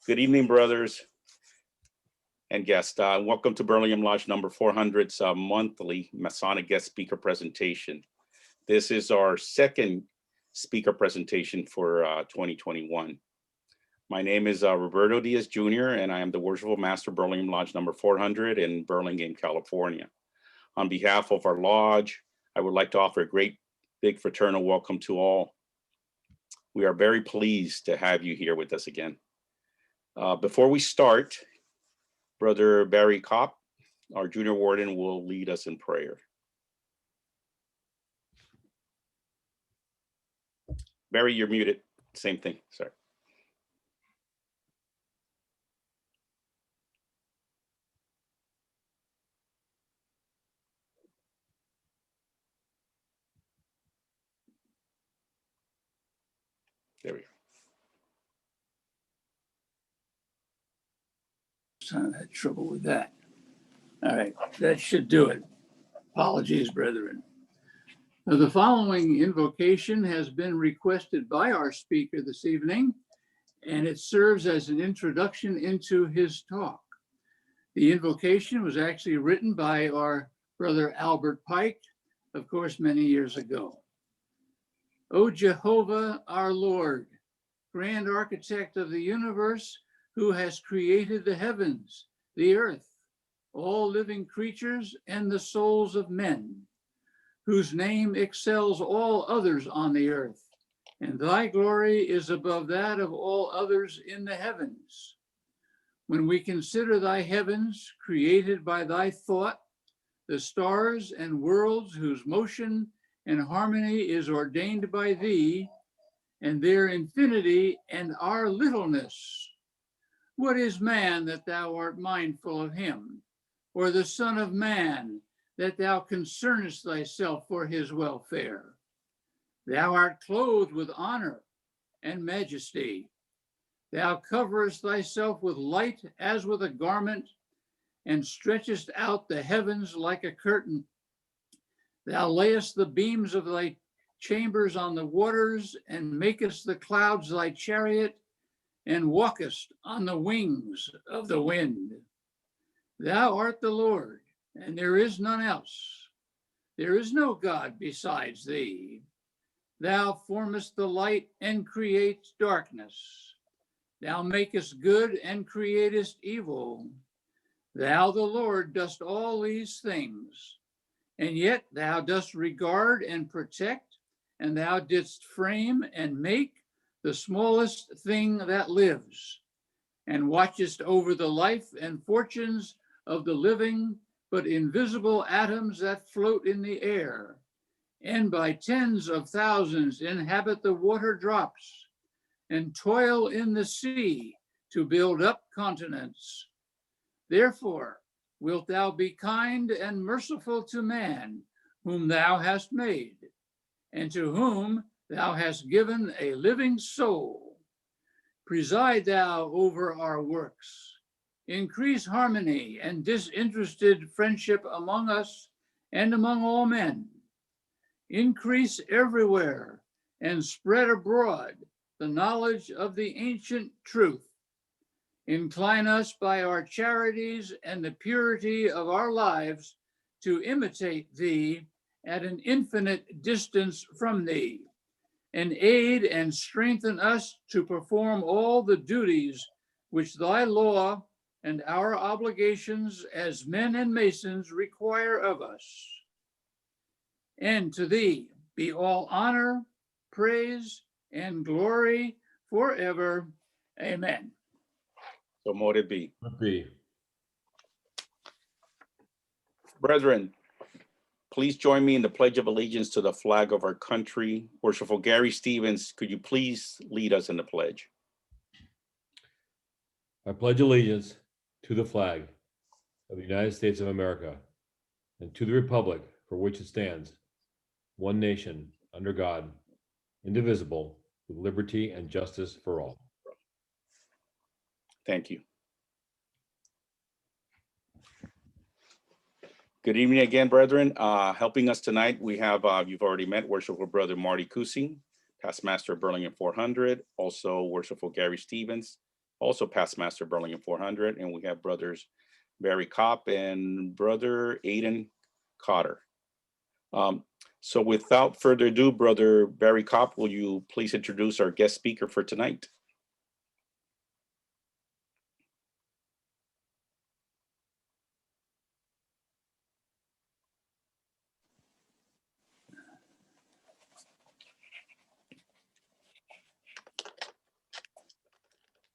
Good evening, brothers and guests. Welcome to Burlingame Lodge number 400's monthly Masonic guest speaker presentation. This is our second speaker presentation for 2021. My name is Roberto Diaz Jr., and I am the Worshipful Master Burlingame Lodge number 400 in Burlingame, California. On behalf of our lodge, I would like to offer a great big fraternal welcome to all. We are very pleased to have you here with us again. Before we start, Brother Barry Kopp, our junior warden, will lead us in prayer. Barry, you're muted. Same thing, sorry. There we go. I had trouble with that. All right, that should do it. Apologies, brethren. Now, the following invocation has been requested by our speaker this evening, and it serves as an introduction into his talk. The invocation was actually written by our brother Albert Pike, of course, many years ago. O Jehovah, our Lord, grand architect of the universe, who has created the heavens, the earth, all living creatures, and the souls of men, whose name excels all others on the earth, and thy glory is above that of all others in the heavens. When we consider thy heavens created by thy thought, the stars and worlds whose motion and harmony is ordained by thee, and their infinity and our littleness, what is man that thou art mindful of him, or the son of man that thou concernest thyself for his welfare? Thou art clothed with honor and majesty. Thou coverest thyself with light as with a garment, and stretchest out the heavens like a curtain. Thou layest the beams of thy chambers on the waters, and makest the clouds thy chariot, and walkest on the wings of the wind. Thou art the Lord, and there is none else. There is no God besides thee. Thou formest the light and createst darkness. Thou makest good and createst evil. Thou, the Lord, dost all these things, and yet thou dost regard and protect, and thou didst frame and make the smallest thing that lives, and watchest over the life and fortunes of the living but invisible atoms that float in the air, and by tens of thousands inhabit the water drops, and toil in the sea to build up continents. Therefore wilt thou be kind and merciful to man, whom thou hast made, and to whom thou hast given a living soul. Preside thou over our works. Increase harmony and disinterested friendship among us and among all men. Increase everywhere and spread abroad the knowledge of the ancient truth. Incline us by our charities and the purity of our lives to imitate thee at an infinite distance from thee, and aid and strengthen us to perform all the duties which thy law and our obligations as men and Masons require of us. And to thee be all honor, praise, and glory forever. Amen. So mote it be. Be. Brethren, please join me in the Pledge of Allegiance to the flag of our country. Worshipful Gary Stevens, could you please lead us in the pledge? I pledge allegiance to the flag of the United States of America and to the republic for which it stands, one nation, under God, indivisible, with liberty and justice for all. Thank you. Good evening again, brethren. Helping us tonight, we have, you've already met Worshipful Brother Marty Kusing, Past Master of Burlingame 400, also Worshipful Gary Stevens, also past master Burlingame 400. And we have brothers Barry Kopp and brother Aiden Cotter. So without further ado, brother Barry Kopp, will you please introduce our guest speaker for tonight?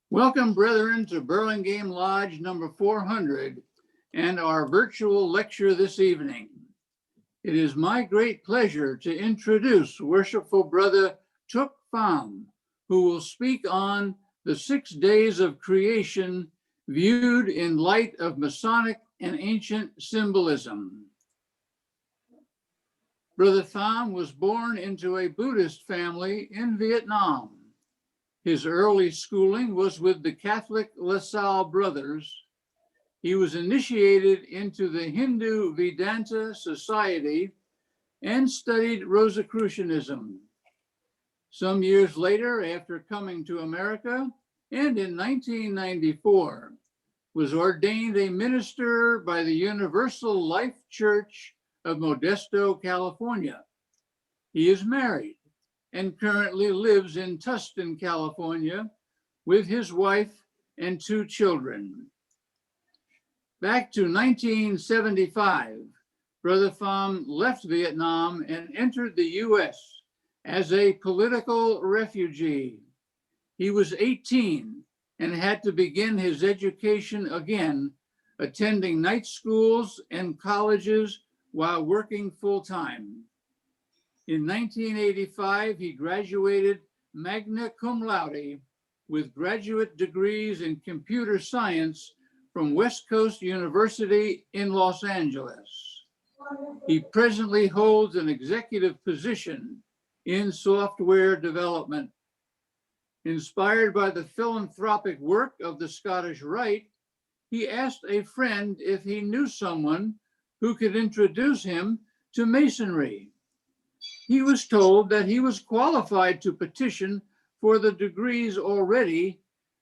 Welcome, brethren, to Burlingame Lodge number 400 and our virtual lecture this evening. It is my great pleasure to introduce Worshipful Brother Tuk Pham, who will speak on the 6 days of creation viewed in light of Masonic and ancient symbolism. Brother Pham was born into a Buddhist family in Vietnam. His early schooling was with the Catholic LaSalle brothers. He was initiated into the Hindu Vedanta Society and studied Rosicrucianism. Some years later, after coming to America, and in 1994, was ordained a minister by the Universal Life Church of Modesto, California. He is married and currently lives in Tustin, California, with his wife and 2 children. Back to 1975, Brother Pham left Vietnam and entered the US as a political refugee. He was 18 and had to begin his education again, attending night schools and colleges while working full-time. In 1985, he graduated magna cum laude with graduate degrees in computer science from West Coast University in Los Angeles. He presently holds an executive position in software development. Inspired by the philanthropic work of the Scottish Rite, he asked a friend if he knew someone who could introduce him to Masonry. He was told that he was qualified to petition for the degrees already,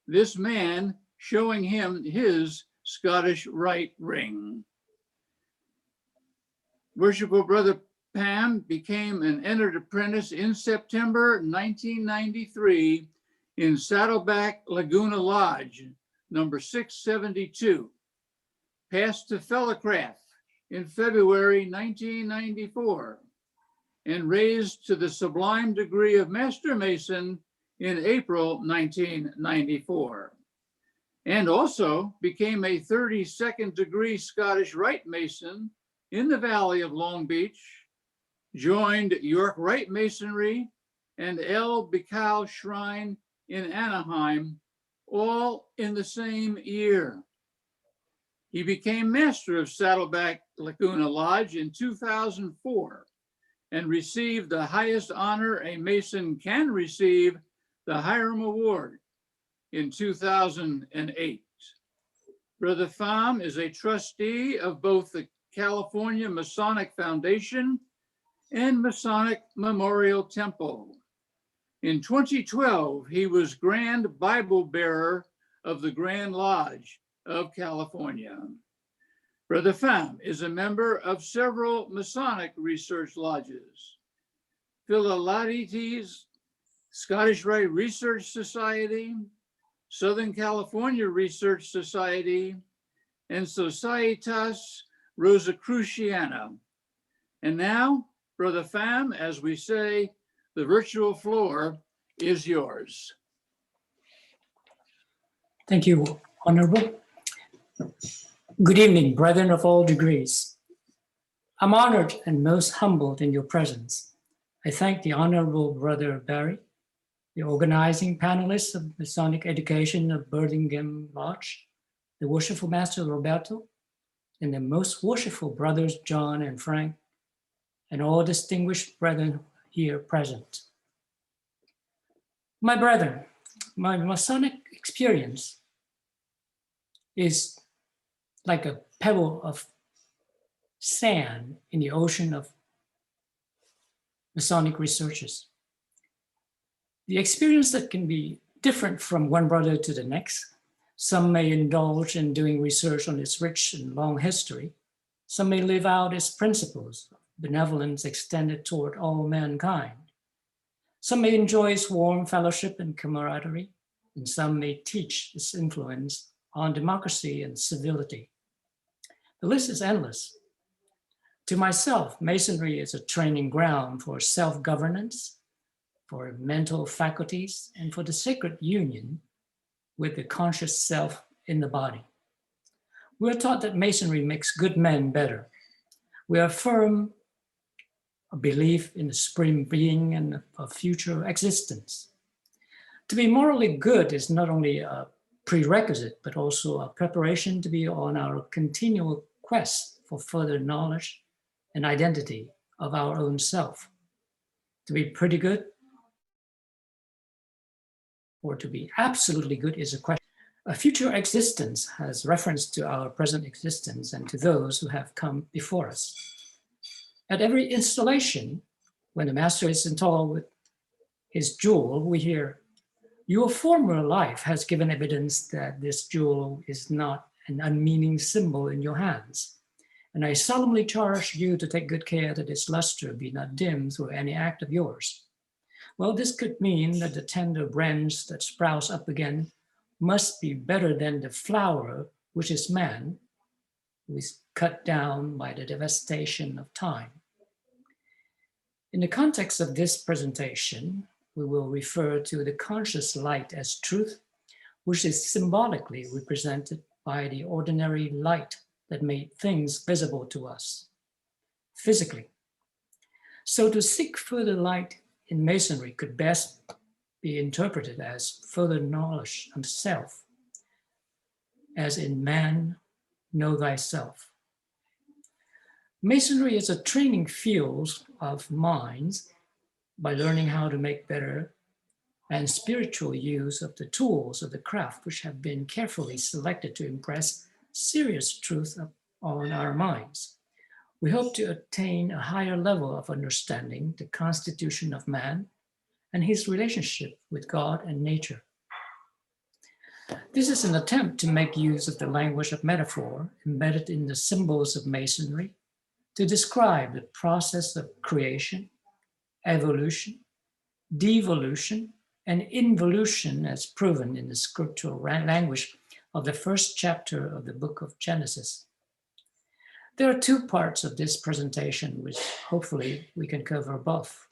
this man showing him his Scottish Rite ring. Worshipful Brother Pham became an entered apprentice in September 1993 in Saddleback Laguna Lodge, number 672. Passed to Fellowcraft in February 1994 and raised to the sublime degree of Master Mason in April 1994. And also became a 32nd degree Scottish Rite Mason in the Valley of Long Beach, joined York Rite Masonry and El Bicao Shrine in Anaheim, all in the same year. He became master of Saddleback Laguna Lodge in 2004 and received the highest honor a Mason can receive, the Hiram Award, in 2008. Brother Pham is a trustee of both the California Masonic Foundation and Masonic Memorial Temple. In 2012, he was Grand Bible Bearer of the Grand Lodge of California. Brother Pham is a member of several Masonic research lodges: Philalides, Scottish Rite Research Society, Southern California Research Society, and Societas Rosicruciana. And now, Brother Pham, as we say, the virtual floor is yours. Thank you, Honorable. Good evening, brethren of all degrees. I'm honored and most humbled in your presence. I thank the Honorable Brother Barry, the organizing panelists of Masonic Education of Burlingame Lodge, the Worshipful Master Roberto, and the most worshipful brothers John and Frank, and all distinguished brethren here present. My brethren, my Masonic experience is like a pebble of sand in the ocean of Masonic researches. The experience that can be different from one brother to the next. Some may indulge in doing research on its rich and long history. Some may live out its principles, benevolence extended toward all mankind. Some may enjoy its warm fellowship and camaraderie, and some may teach its influence on democracy and civility. The list is endless. To myself, Masonry is a training ground for self-governance, for mental faculties, and for the sacred union with the conscious self in the body. We are taught that Masonry makes good men better. We affirm a belief in the supreme being and a future existence. To be morally good is not only a prerequisite, but also a preparation to be on our continual quest for further knowledge and identity of our own self. To be pretty good or to be absolutely good is a question. A future existence has reference to our present existence and to those who have come before us. At every installation, when the master is enthralled with his jewel, we hear, "Your former life has given evidence that this jewel is not an unmeaning symbol in your hands. And I solemnly charge you to take good care that its luster be not dimmed through any act of yours." Well, this could mean that the tender branch that sprouts up again must be better than the flower, which is man, who is cut down by the devastation of time. In the context of this presentation, we will refer to the conscious light as truth, which is symbolically represented by the ordinary light that made things visible to us physically. So to seek further light in Masonry could best be interpreted as further knowledge of self, as in man, know thyself. Masonry is a training field of minds by learning how to make better and spiritual use of the tools of the craft which have been carefully selected to impress serious truth on our minds. We hope to attain a higher level of understanding the constitution of man and his relationship with God and nature. This is an attempt to make use of the language of metaphor embedded in the symbols of Masonry to describe the process of creation, evolution, devolution, and involution as proven in the scriptural language of the first chapter of the book of Genesis. There are two parts of this presentation, which hopefully we can cover both.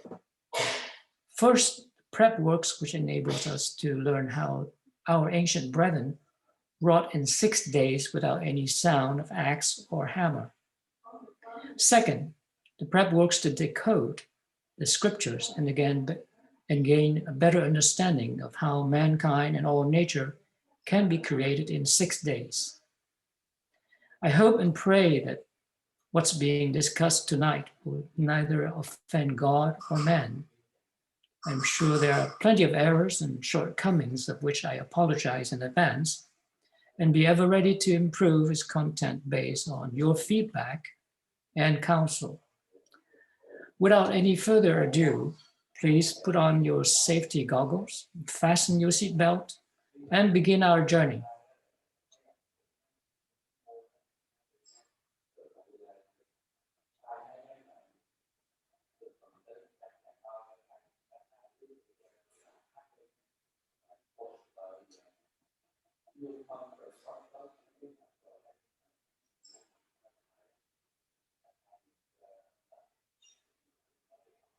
First, prep works, which enables us to learn how our ancient brethren wrought in 6 days without any sound of axe or hammer. Second, the prep works to decode the scriptures and gain a better understanding of how mankind and all nature can be created in 6 days. I hope and pray that what's being discussed tonight will neither offend God or man. I'm sure there are plenty of errors and shortcomings of which I apologize in advance, and be ever ready to improve its content based on your feedback and counsel. Without any further ado, please put on your safety goggles, fasten your seatbelt, and begin our journey.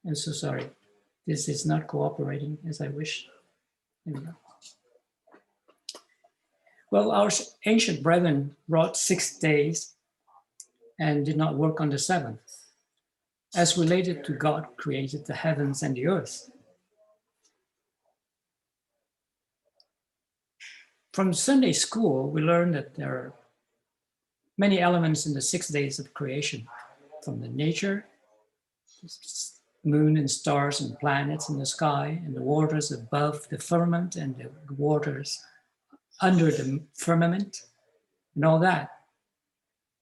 I'm so sorry. This is not cooperating as I wish. There we go. Well, our ancient brethren wrought 6 days and did not work on the seventh. As related to God created the heavens and the earth. From Sunday school, we learned that there are many elements in the 6 days of creation, from the nature, moon and stars and planets in the sky, and the waters above the firmament and the waters under the firmament, and all that.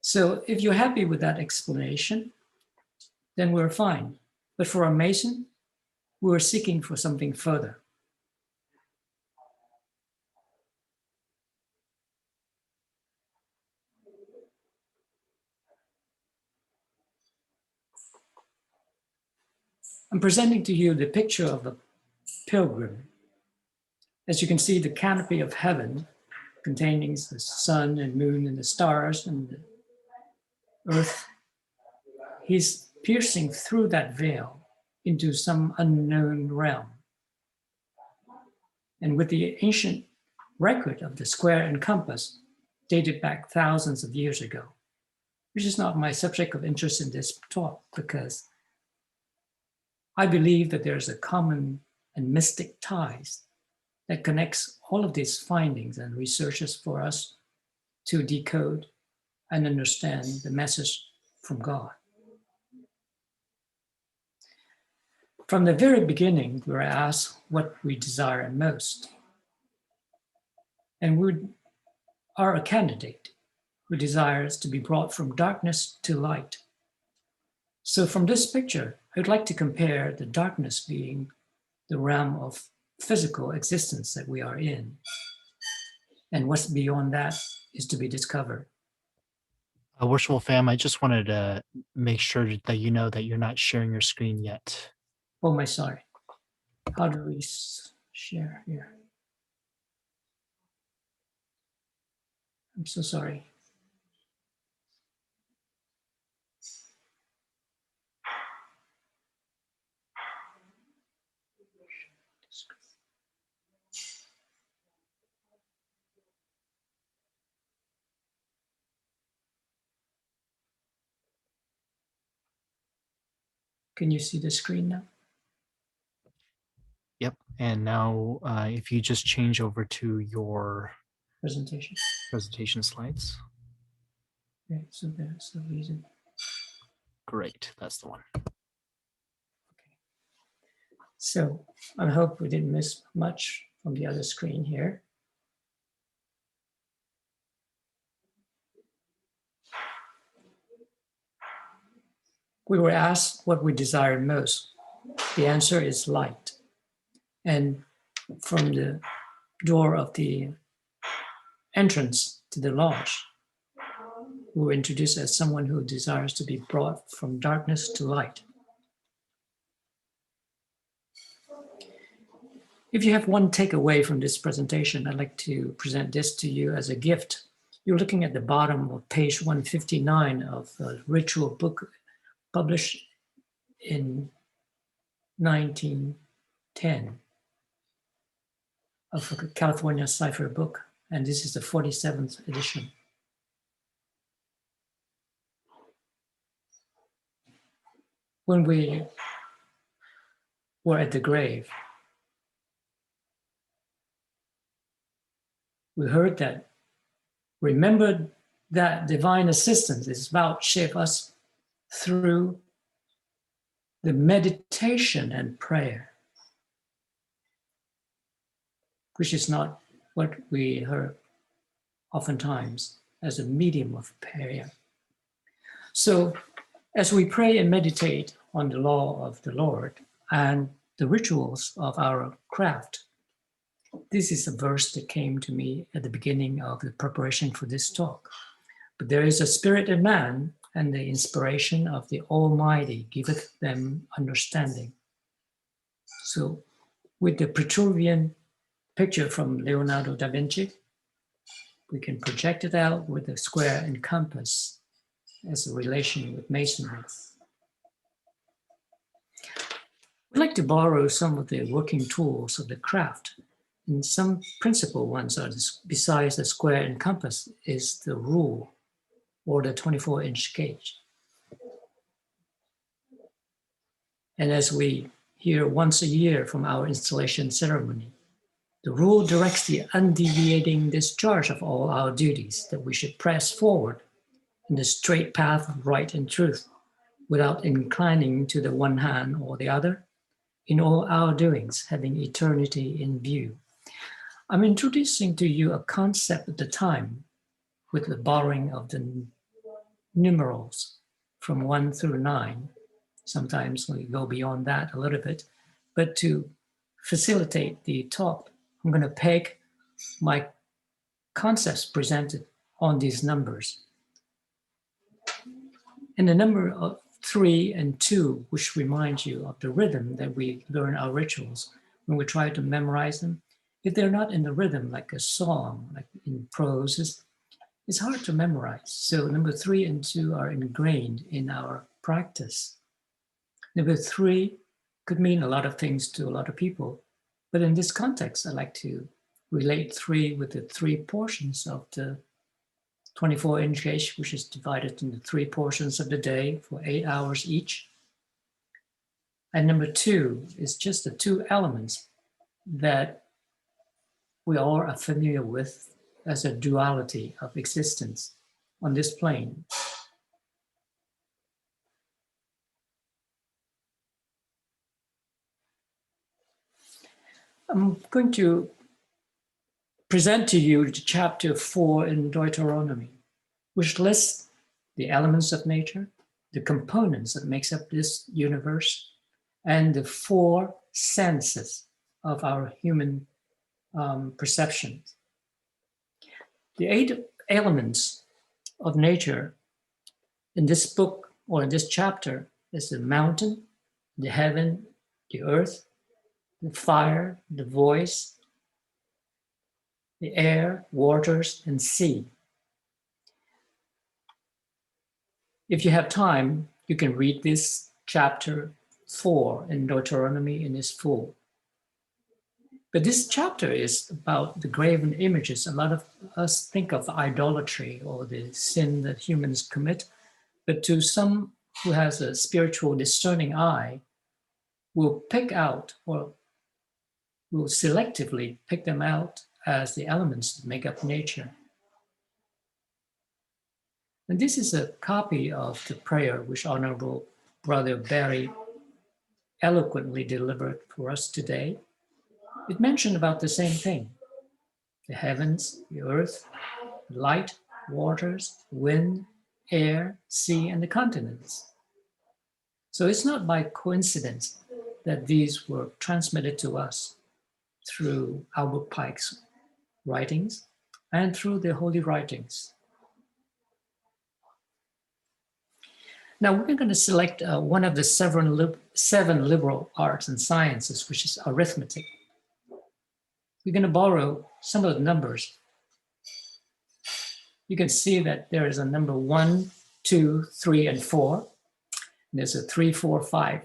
So if you're happy with that explanation, then we're fine. But for a Mason, we're seeking for something further. I'm presenting to you the picture of a pilgrim. As you can see, the canopy of heaven containing the sun and moon and the stars and the earth, he's piercing through that veil into some unknown realm. And with the ancient record of the square and compass dated back thousands of years ago, which is not my subject of interest in this talk, because I believe that there's a common and mystic ties that connects all of these findings and researches for us to decode and understand the message from God. From the very beginning, we were asked what we desire most. And we are a candidate who desires to be brought from darkness to light. So from this picture, I'd like to compare the darkness being the realm of physical existence that we are in. And what's beyond that is to be discovered. Worshipful fam, I just wanted to make sure that you know that you're not sharing your screen yet. Oh, my sorry. How do we share here? I'm so sorry. Can you see the screen now? Yep. And now if you just change over to your Presentation. slides. Okay, so there's the reason. Great. That's the one. So I hope we didn't miss much from the other screen here. We were asked what we desired most. The answer is light. And from the door of the entrance to the lodge, we were introduced as someone who desires to be brought from darkness to light. If you have one takeaway from this presentation, I'd like to present this to you as a gift. You're looking at the bottom of page 159 of a ritual book published in 1910 of a California cipher book, and this is the 47th edition. When we were at the grave, we heard that, remember that divine assistance is vouchsafed us through the meditation and prayer, which is not what we heard oftentimes as a medium of prayer. So as we pray and meditate on the law of the Lord and the rituals of our craft, this is a verse that came to me at the beginning of the preparation for this talk. But there is a spirit in man, and the inspiration of the Almighty giveth them understanding. So with the Petruvian picture from Leonardo da Vinci, we can project it out with a square and compass as a relation with Masonry. I'd like to borrow some of the working tools of the craft. And some principal ones are, besides the square and compass, is the rule or the 24-inch gauge. And as we hear once a year from our installation ceremony, the rule directs the undeviating discharge of all our duties, that we should press forward in the straight path of right and truth without inclining to the one hand or the other, in all our doings, having eternity in view. I'm introducing to you a concept at the time with the borrowing of the numerals from 1 through 9. Sometimes we go beyond that a little bit, but to facilitate the talk, I'm going to peg my concepts presented on these numbers. And the number 3 and 2, which remind you of the rhythm that we learn our rituals when we try to memorize them. If they're not in the rhythm, like a song, like in prose, it's hard to memorize. So number 3 and 2 are ingrained in our practice. Number 3 could mean a lot of things to a lot of people. But in this context, I like to relate 3 with the 3 portions of the 24-inch gauge, which is divided into 3 portions of the day for 8 hours each. And number 2 is just the 2 elements that we all are familiar with as a duality of existence on this plane. I'm going to present to you chapter 4 in Deuteronomy, which lists the elements of nature, the components that makes up this universe, and the 4 senses of our human perceptions. The 8 elements of nature in this book or in this chapter is the mountain, the heaven, the earth, the fire, the voice, the air, waters, and sea. If you have time, you can read this chapter 4 in Deuteronomy in its full. But this chapter is about the graven images. A lot of us think of idolatry or the sin that humans commit, but to some who has a spiritual discerning eye, will pick out or will selectively pick them out as the elements that make up nature. And this is a copy of the prayer which Honorable Brother Barry eloquently delivered for us today. It mentioned about the same thing: the heavens, the earth, light, waters, wind, air, sea, and the continents. So it's not by coincidence that these were transmitted to us through Albert Pike's writings and through the holy writings. Now we're going to select one of the 7 liberal arts and sciences, which is arithmetic. We're going to borrow some of the numbers. You can see that there is a number 1, 2, 3, and 4. And there's a 3, 4, 5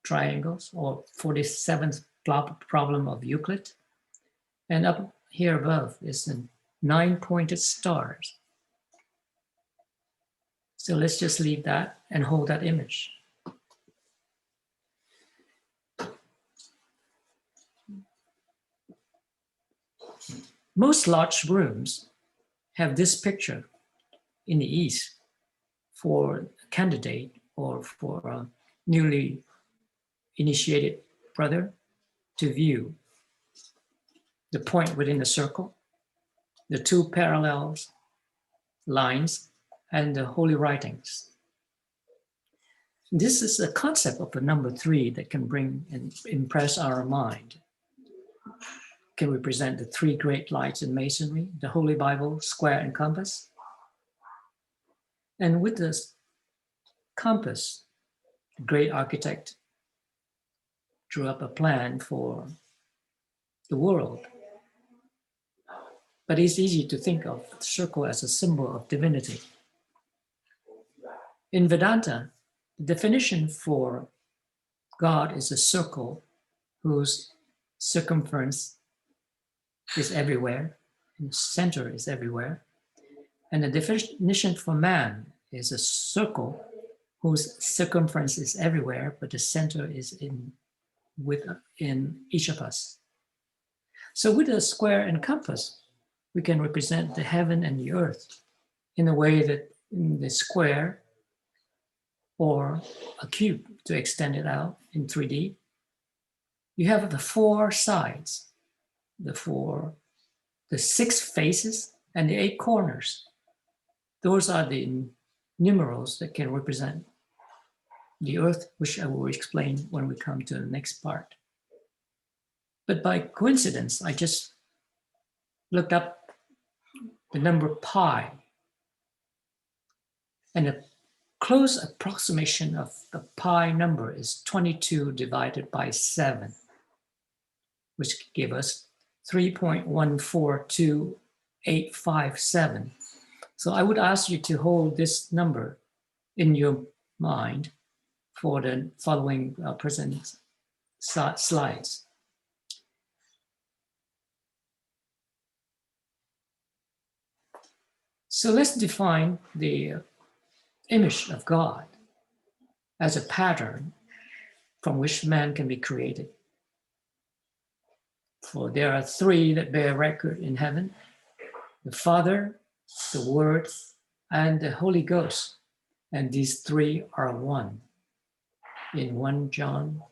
triangles, or 47th problem of Euclid. And up here above is the 9 pointed stars. So let's just leave that and hold that image. Most large rooms have this picture in the east for a candidate or for a newly initiated brother to view. The point within the circle, the 2 parallel lines, and the holy writings. This is a concept of the number 3 that can bring and impress our mind. Can represent the 3 great lights in Masonry, the Holy Bible, square, and compass. And with this compass, the great architect drew up a plan for the world. But it's easy to think of the circle as a symbol of divinity. In Vedanta, the definition for God is a circle whose circumference is everywhere, and the center is everywhere. And the definition for man is a circle whose circumference is everywhere, but the center is within each of us. So with a square and compass, we can represent the heaven and the earth in a way that in the square or a cube, to extend it out in 3D, you have the 4 sides, the 6 faces, and the 8 corners. Those are the numerals that can represent the earth, which I will explain when we come to the next part. But by coincidence, I just looked up the number pi, and the close approximation of the pi number is 22 divided by 7, which give us 3.142857. So I would ask you to hold this number in your mind for the following present slides. So let's define the image of God as a pattern from which man can be created. For there are three that bear record in heaven: the Father, the Word, and the Holy Ghost. And these three are one in 1 John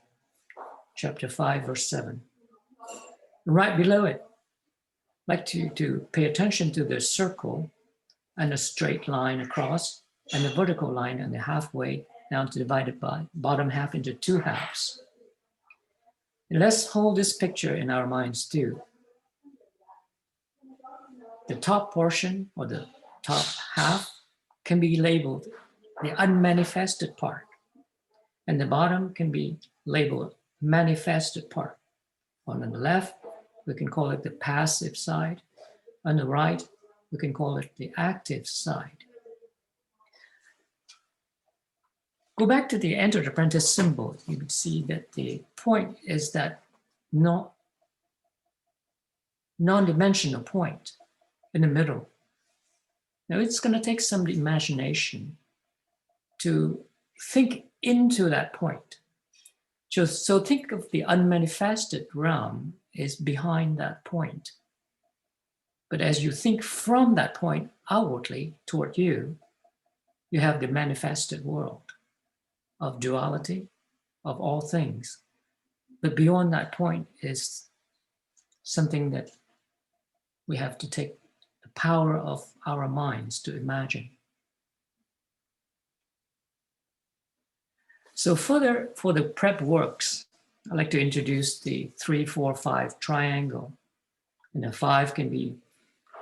chapter 5, verse 7. Right below it, I'd like to pay attention to the circle and a straight line across and the vertical line and the halfway down to divided by bottom half into two halves. And let's hold this picture in our minds too. The top portion or the top half can be labeled the unmanifested part, and the bottom can be labeled manifested part. On the left, we can call it the passive side. On the right, we can call it the active side. Go back to the Enter the Apprentice symbol. You can see that the point is that non-dimensional point in the middle. Now it's going to take some imagination to think into that point. So think of the unmanifested realm is behind that point. But as you think from that point outwardly toward you, you have the manifested world of duality, of all things. But beyond that point is something that we have to take the power of our minds to imagine. So further, for the prep works, I'd like to introduce the 3, 4, 5 triangle. And the 5 can be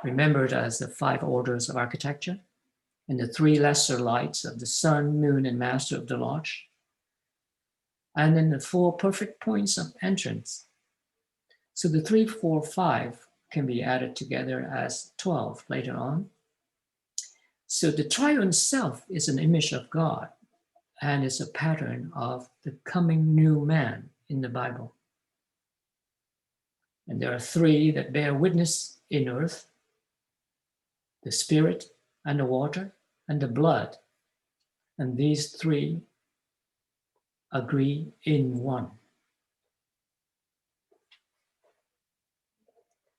remembered as the 5 orders of architecture, and the 3 lesser lights of the sun, moon, and master of the lodge. And then the 4 perfect points of entrance. So the 3, 4, 5 can be added together as 12 later on. So the triune self is an image of God and is a pattern of the coming new man in the Bible. And there are 3 that bear witness in earth: the spirit and the water and the blood. And these 3 agree in one.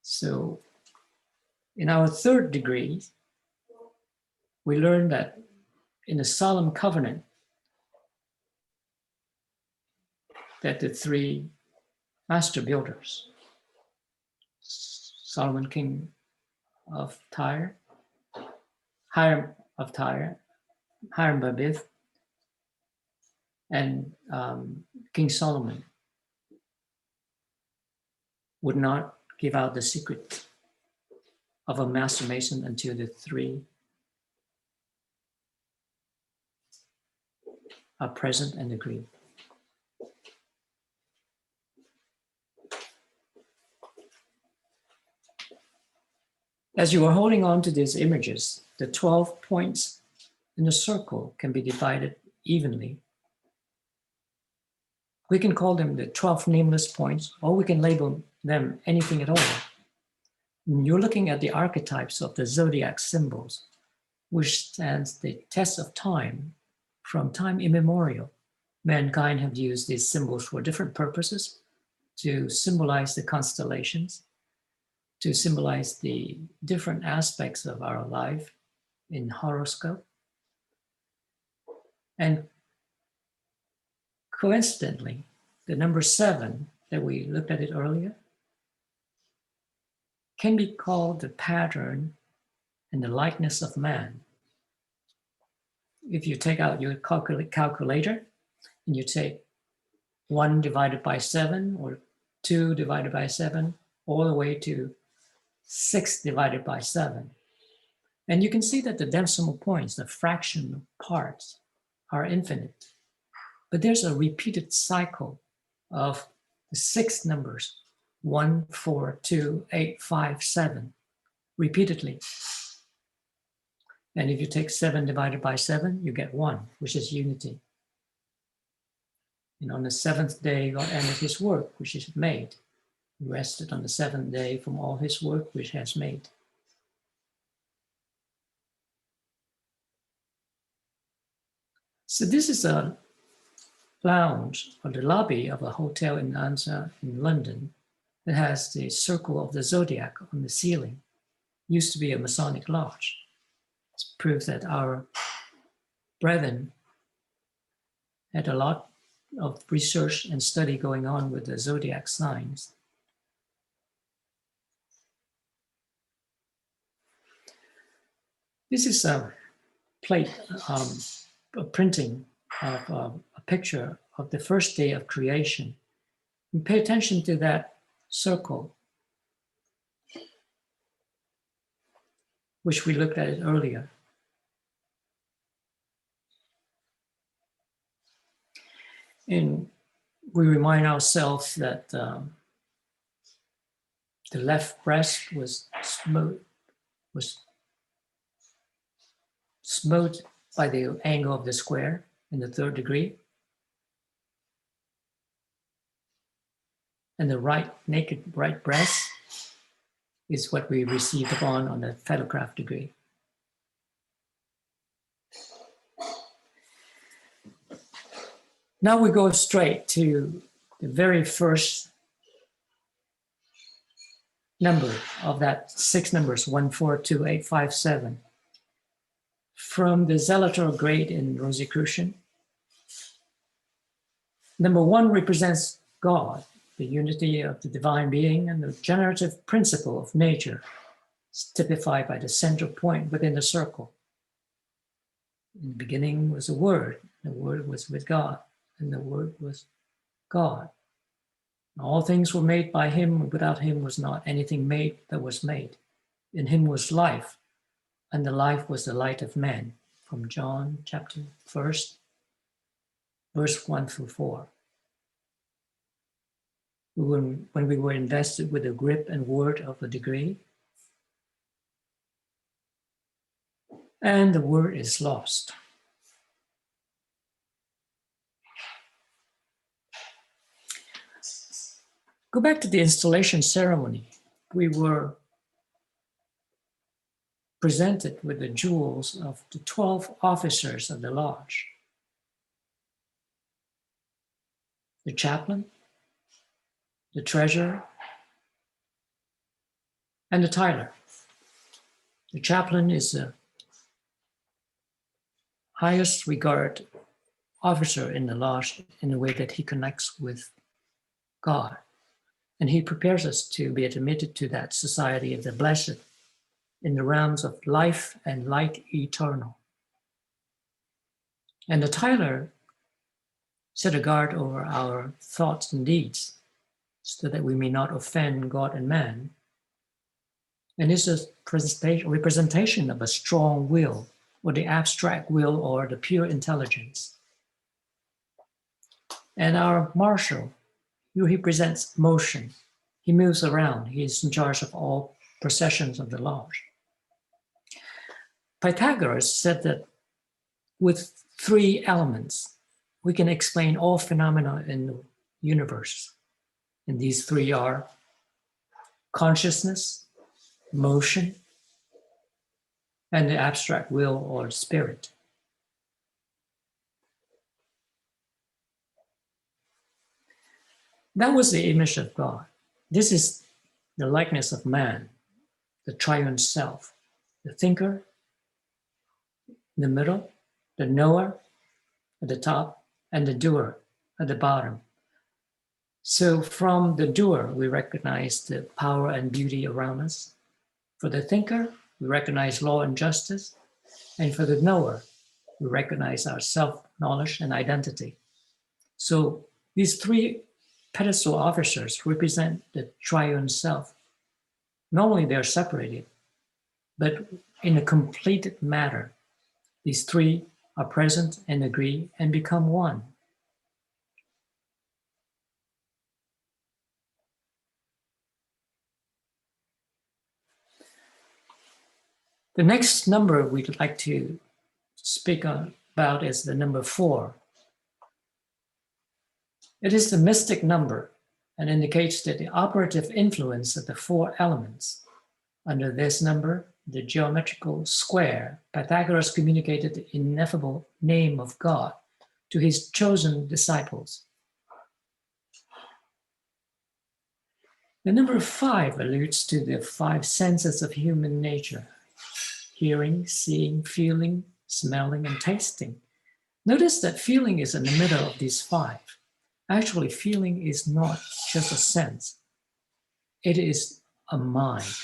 So in our 3rd degree, we learn that in the solemn covenant that the 3 master builders, Solomon, king of Tyre, Hiram of Tyre, Hiram Babith, and King Solomon, would not give out the secret of a master mason until the 3 are present and agree. As you are holding on to these images, the 12 points in the circle can be divided evenly. We can call them the 12 nameless points, or we can label them anything at all. And you're looking at the archetypes of the Zodiac symbols, which stands the test of time. From time immemorial, mankind have used these symbols for different purposes: to symbolize the constellations, to symbolize the different aspects of our life in horoscope. And coincidentally, the number 7 that we looked at it earlier can be called the pattern and the likeness of man. If you take out your calculator and you take 1 divided by 7 or 2 divided by 7 all the way to 6 divided by 7, and you can see that the decimal points, the fractional parts, are infinite. But there's a repeated cycle of the 6 numbers, 1, 4, 2, 8, 5, 7, repeatedly. And if you take 7 divided by 7, you get 1, which is unity. And on the 7th day, God ended his work, which is made. He rested on the 7th day from all his work, which has made. So this is a lounge or the lobby of a hotel in London that has the circle of the Zodiac on the ceiling. Used to be a Masonic lodge. It's proof that our brethren had a lot of research and study going on with the Zodiac signs. This is a plate, a printing of a picture of the first day of creation. And pay attention to that circle, which we looked at it earlier. And we remind ourselves that the left breast was smote by the angle of the square in the 3rd degree. And the naked right breast is what we received upon on the photograph degree. Now we go straight to the very first number of that 6 numbers, 1, 4, 2, 8, 5, 7. From the Zelator grade in Rosicrucian. Number 1 represents God, the unity of the divine being and the generative principle of nature. It's typified by the central point within the circle. In the beginning was a word. The word was with God, and the word was God. All things were made by him, and without him was not anything made that was made. In him was life, and the life was the light of men. From John chapter 1, verse 1 through 4. When we were invested with the grip and word of a degree, and the word is lost. Go back to the installation ceremony. We were presented with the jewels of the 12 officers of the lodge. The chaplain, the treasurer, and the titler. The chaplain is the highest regard officer in the lodge in the way that he connects with God. And he prepares us to be admitted to that society of the blessed in the realms of life and light eternal. And the titler set a guard over our thoughts and deeds so that we may not offend God and man. And this is a representation of a strong will, or the abstract will, or the pure intelligence. And our marshal, he presents motion. He moves around. He is in charge of all processions of the lodge. Pythagoras said that with 3 elements, we can explain all phenomena in the universe. And these 3 are consciousness, motion, and the abstract will or spirit. That was the image of God. This is the likeness of man, the triune self, the thinker in the middle, the knower at the top, and the doer at the bottom. So from the doer, we recognize the power and beauty around us. For the thinker, we recognize law and justice. And for the knower, we recognize our self-knowledge and identity. So these 3 pedestal officers represent the triune self. Normally they're separated, but in a complete matter, these 3 are present and agree and become one. The next number we'd like to speak about is the number 4. It is the mystic number and indicates that the operative influence of the 4 elements. Under this number, the geometrical square, Pythagoras communicated the ineffable name of God to his chosen disciples. The number 5 alludes to the 5 senses of human nature: hearing, seeing, feeling, smelling, and tasting. Notice that feeling is in the middle of these 5. Actually, feeling is not just a sense. It is a mind.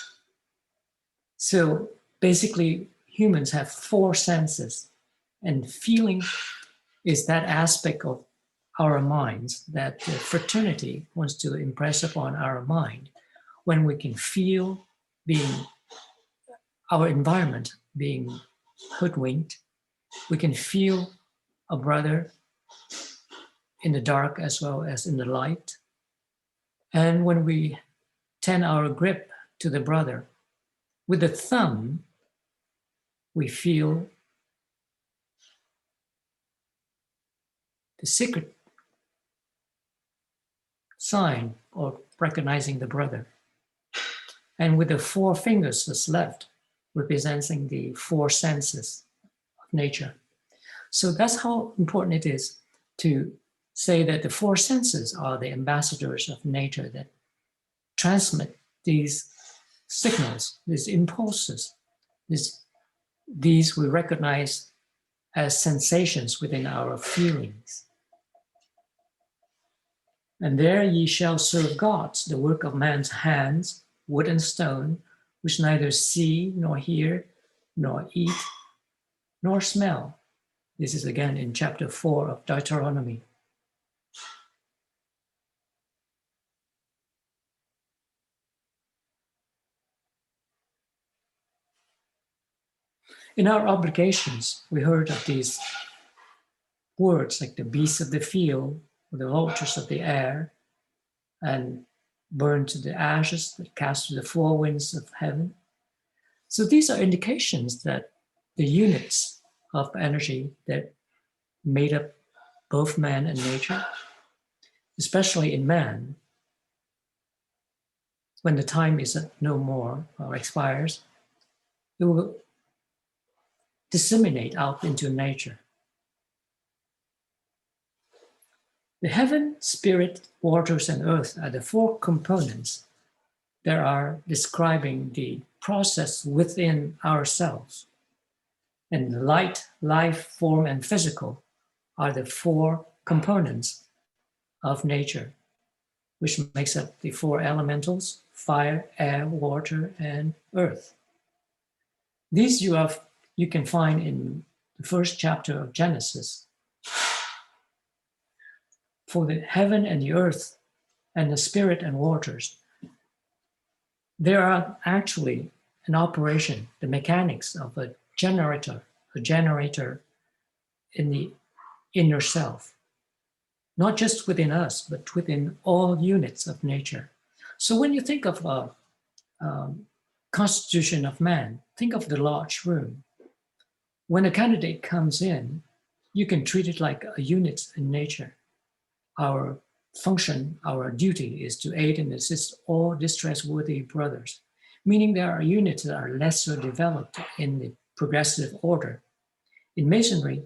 So basically, humans have 4 senses, and feeling is that aspect of our minds that the fraternity wants to impress upon our mind, when we can feel our environment being hoodwinked. We can feel a brother in the dark as well as in the light. And when we tend our grip to the brother, with the thumb, we feel the secret sign of recognizing the brother. And with the 4 fingers that's left, representing the 4 senses of nature. So that's how important it is to say that the 4 senses are the ambassadors of nature that transmit these signals, these impulses. These we recognize as sensations within our feelings. And there ye shall serve gods, the work of man's hands, wood and stone, which neither see, nor hear, nor eat, nor smell. This is again in chapter 4 of Deuteronomy. In our obligations, we heard of these words like the beasts of the field, or the vultures of the air, and burned to the ashes that cast to the 4 winds of heaven. So these are indications that the units of energy that made up both man and nature, especially in man, when the time is no more or expires, it will disseminate out into nature. The heaven, spirit, waters, and earth are the 4 components that are describing the process within ourselves. And light, life, form, and physical are the 4 components of nature, which makes up the 4 elementals: fire, air, water, and earth. These you can find in the 1st chapter of Genesis. For the heaven and the earth and the spirit and waters, there are actually an operation, the mechanics of a generator in the inner self, not just within us, but within all units of nature. So when you think of a constitution of man, think of the large room. When a candidate comes in, you can treat it like a unit in nature. Our function, our duty is to aid and assist all distress-worthy brothers, meaning there are units that are lesser developed in the progressive order. In Masonry,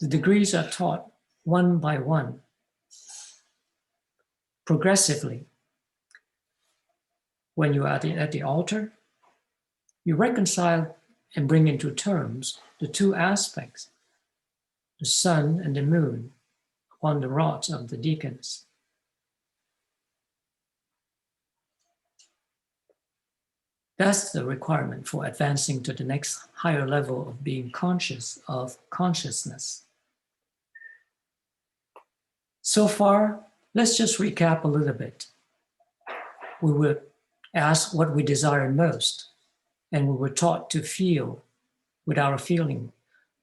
the degrees are taught one by one, progressively. When you are at the altar, you reconcile and bring into terms the 2 aspects, the sun and the moon, on the rods of the deacons. That's the requirement for advancing to the next higher level of being conscious of consciousness. So far, let's just recap a little bit. We were asked what we desire most, and we were taught to feel with our feeling,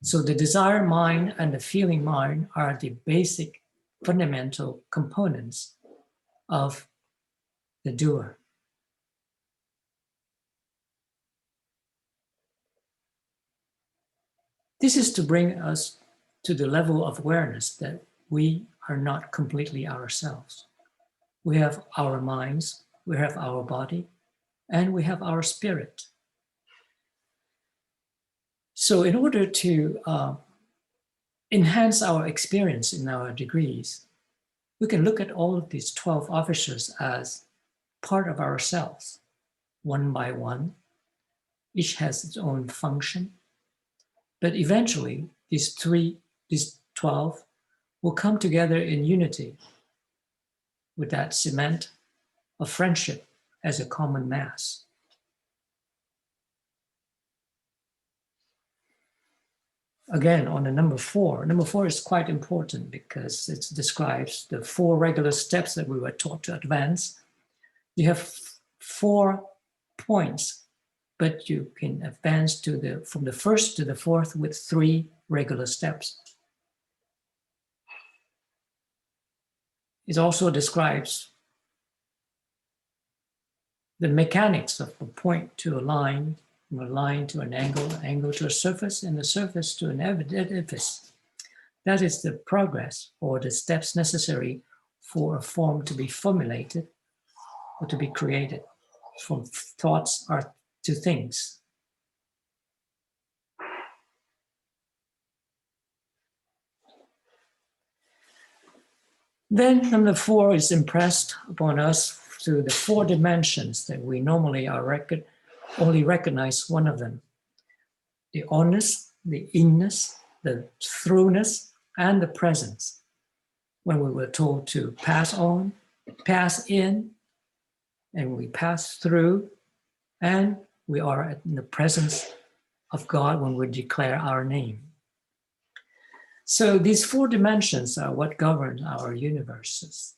So the desire mind and the feeling mind are the basic fundamental components of the doer. This is to bring us to the level of awareness that we are not completely ourselves. We have our minds, we have our body, and we have our spirit. So in order to enhance our experience in our degrees, we can look at all of these 12 officers as part of ourselves, one by one. Each has its own function. But eventually, these 12 will come together in unity with that cement of friendship as a common mass. Again, on the number 4 is quite important because it describes the 4 regular steps that we were taught to advance. You have 4 points, but you can advance from the first to the 4th with 3 regular steps. It also describes the mechanics of a point to a line, from a line to an angle to a surface, and a surface to an edifice. That is the progress or the steps necessary for a form to be formulated or to be created, from thoughts to things. Then number 4 is impressed upon us through the 4 dimensions that we normally only recognize one of them. The onness, the inness, the throughness, and the presence. When we were told to pass on, pass in, and we pass through, and we are in the presence of God when we declare our name. So these 4 dimensions are what govern our universes.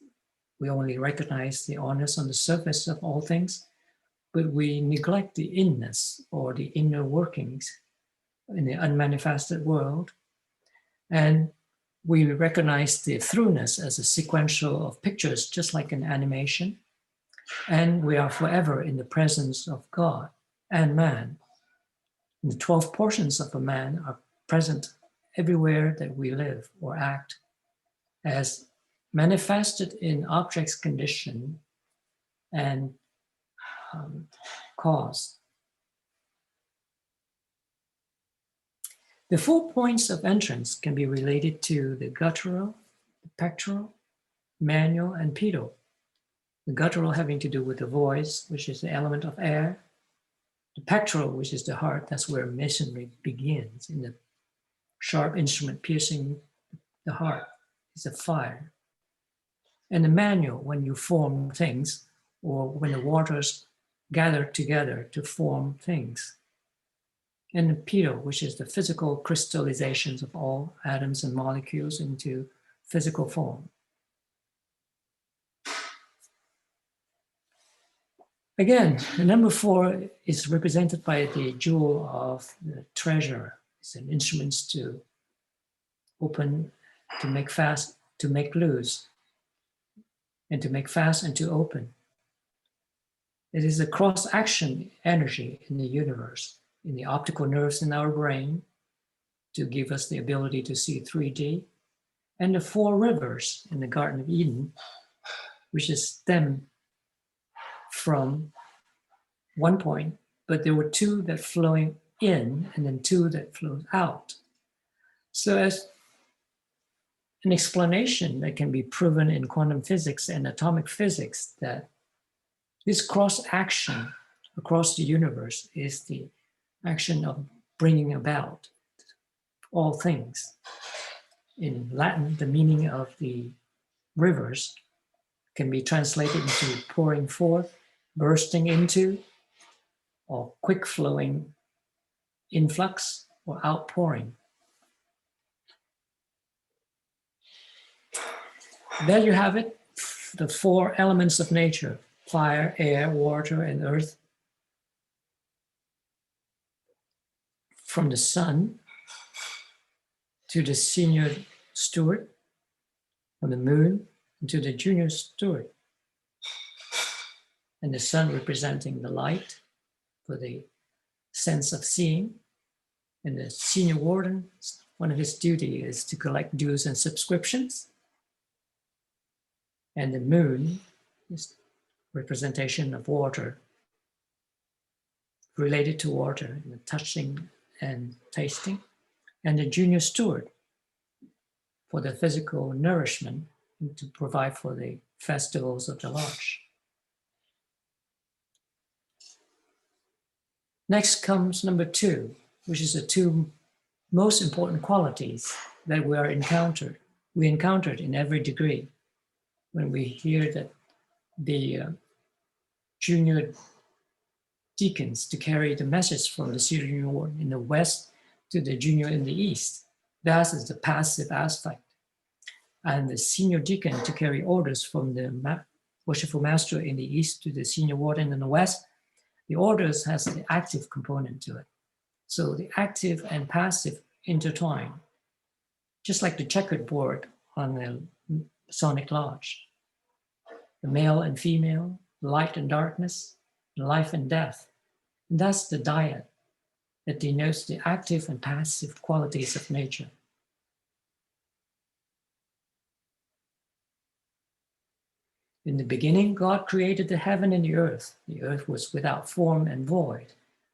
We only recognize the onness on the surface of all things, but we neglect the inness or the inner workings in the unmanifested world. And we recognize the throughness as a sequential of pictures, just like an animation. And we are forever in the presence of God and man. And the 12 portions of a man are present everywhere that we live or act, as manifested in objects, condition, and cause. The 4 points of entrance can be related to the guttural, the pectoral, manual, and pedal. The guttural having to do with the voice, which is the element of air. The pectoral, which is the heart, that's where Masonry begins, in the sharp instrument piercing the heart, is a fire. And the manual, when you form things, or when the waters gather together to form things. And the pedal, which is the physical crystallizations of all atoms and molecules into physical form. Again, the number 4 is represented by the jewel of the treasure. It's an instrument to open, to make fast, to make loose, and to make fast and to open. It is a cross-action energy in the universe, in the optical nerves in our brain, to give us the ability to see 3D, and the 4 rivers in the Garden of Eden, which is stemmed from one point, but there were 2 that flowing in and then 2 that flowed out. So as an explanation that can be proven in quantum physics and atomic physics, that this cross-action across the universe is the action of bringing about all things. In Latin, the meaning of the rivers can be translated into pouring forth, bursting into, or quick flowing influx or outpouring. There you have it, the 4 elements of nature: fire, air, water, and earth. From the sun, to the senior steward on the moon, and to the junior steward. And the sun representing the light for the sense of seeing. And the senior warden, one of his duty is to collect dues and subscriptions. And the moon is representation of water, related to water, and the touching and tasting. And the junior steward for the physical nourishment and to provide for the festivals of the lodge. Next comes number 2, which is the 2 most important qualities that we encountered in every degree. When we hear that the junior deacons to carry the message from the senior warden in the west to the junior in the east, that is the passive aspect. And the senior deacon to carry orders from the worshipful master in the east to the senior warden in the west, the orders has the active component to it. So the active and passive intertwine, just like the checkered board on the Masonic Lodge. The male and female, light and darkness, life and death. And that's the dyad that denotes the active and passive qualities of nature. In the beginning, God created the heaven and the earth. The earth was without form and void,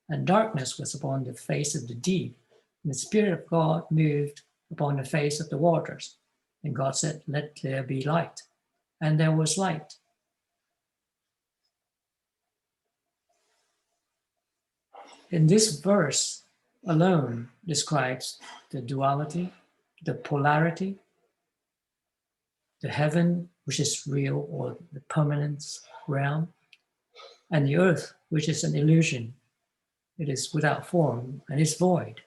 and darkness was upon the face of the deep. And the Spirit of God moved upon the face of the waters. And God said, "Let there be light." And there was light. In this verse alone describes the duality, the polarity, the heaven, which is real or the permanence realm, and the earth, which is an illusion. It is without form and is void.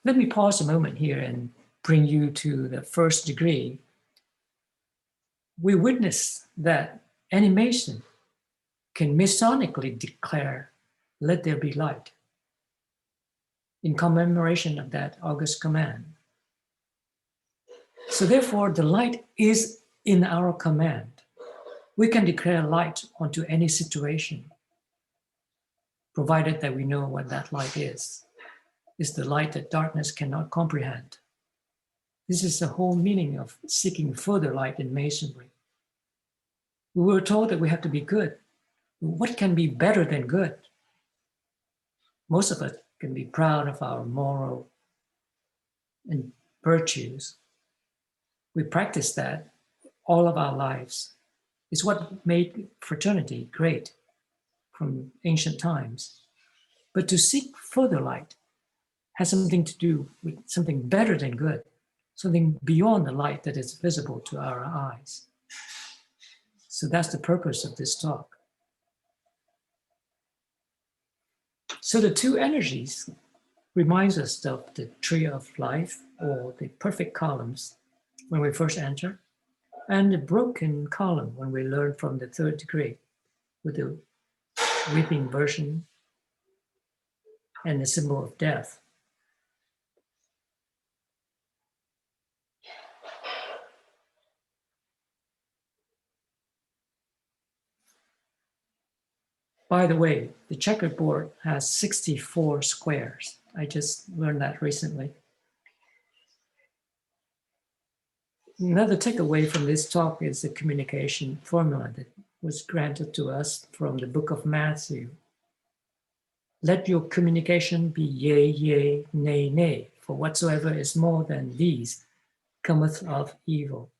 Let me pause a moment here and bring you to the first degree. We witness that any Mason can Masonically declare, "Let there be light," in commemoration of that august command. So therefore, the light is in our command. We can declare light onto any situation, provided that we know what that light is. It's the light that darkness cannot comprehend. This is the whole meaning of seeking further light in Masonry. We were told that we have to be good. What can be better than good? Most of us can be proud of our moral and virtues. We practice that all of our lives. It's what made fraternity great from ancient times. But to seek further light has something to do with something better than good, something beyond the light that is visible to our eyes. So that's the purpose of this talk. So the 2 energies reminds us of the tree of life or the perfect columns when we first enter, and the broken column when we learn from the 3rd degree with the weeping version and the symbol of death. By the way, the checkerboard has 64 squares. I just learned that recently. Another takeaway from this talk is the communication formula that was granted to us from the book of Matthew. Let your communication be yea, yea, nay, nay, for whatsoever is more than these cometh of evil.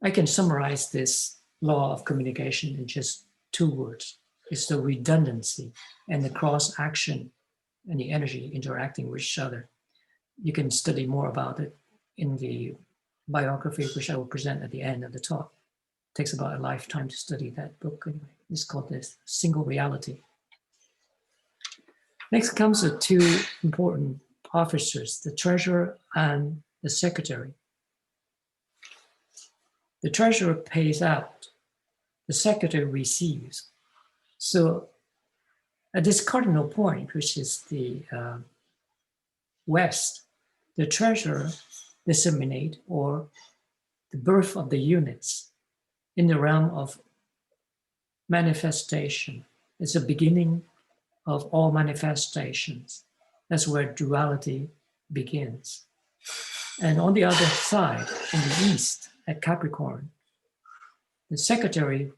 I can summarize this law of communication in just 2 words. It's the redundancy and the cross-action and the energy interacting with each other. You can study more about it in the biography, which I will present at the end of the talk. It takes about a lifetime to study that book anyway. It's called this Single Reality. Next comes the 2 important officers, the treasurer and the secretary. The treasurer pays out, the secretary receives. So at this cardinal point, which is the West, the treasure disseminate, or the birth of the units in the realm of manifestation. It's a beginning of all manifestations. That's where duality begins. And on the other side, in the East, at Capricorn, the secretary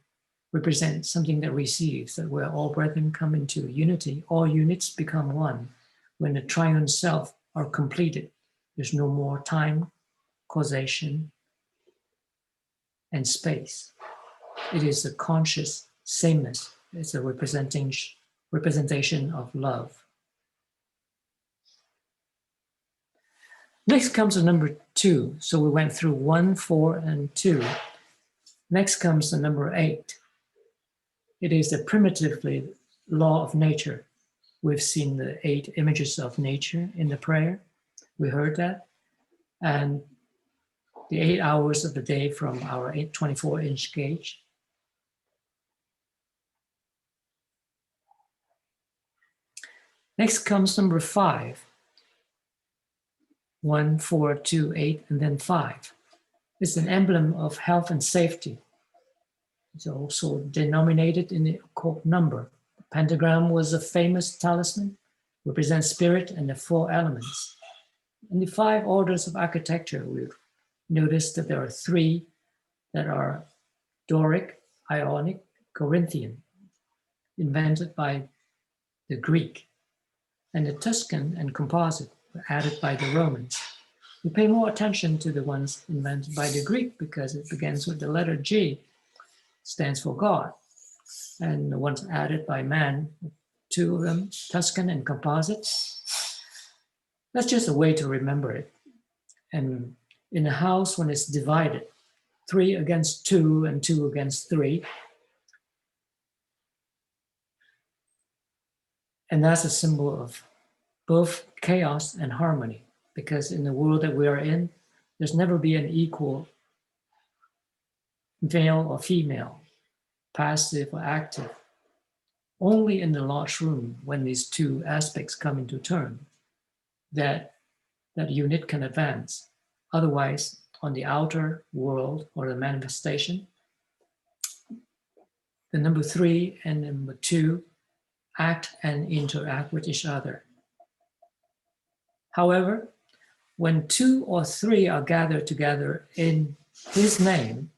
represents something that receives, that where all brethren come into unity, all units become one. When the triune self are completed, there's no more time, causation, and space. It is a conscious sameness. It's a representation of love. Next comes the number 2. So we went through 1, 4, and 2. Next comes the number 8. It is the primitively law of nature. We've seen the 8 images of nature in the prayer. We heard that. And the 8 hours of the day from our 24-inch gauge. Next comes number 5. 1, 4, 2, 8, and then 5. It's an emblem of health and safety. It's also denominated in the occult number. The pentagram was a famous talisman, represents spirit and the 4 elements. In the 5 orders of architecture, we've noticed that there are 3 that are Doric, Ionic, Corinthian, invented by the Greek, and the Tuscan and Composite were added by the Romans. We pay more attention to the ones invented by the Greek because it begins with the letter G, stands for God, and the ones added by man, 2 of them, Tuscan and Composite. That's just a way to remember it. And in a house, when it's divided, 3 against 2 and 2 against 3, and that's a symbol of both chaos and harmony, because in the world that we are in, there's never be an equal male or female, passive or active. Only in the large room, when these 2 aspects come into turn, that unit can advance. Otherwise, on the outer world or the manifestation, the number 3 and number 2 act and interact with each other. However, when 2 or 3 are gathered together in his name,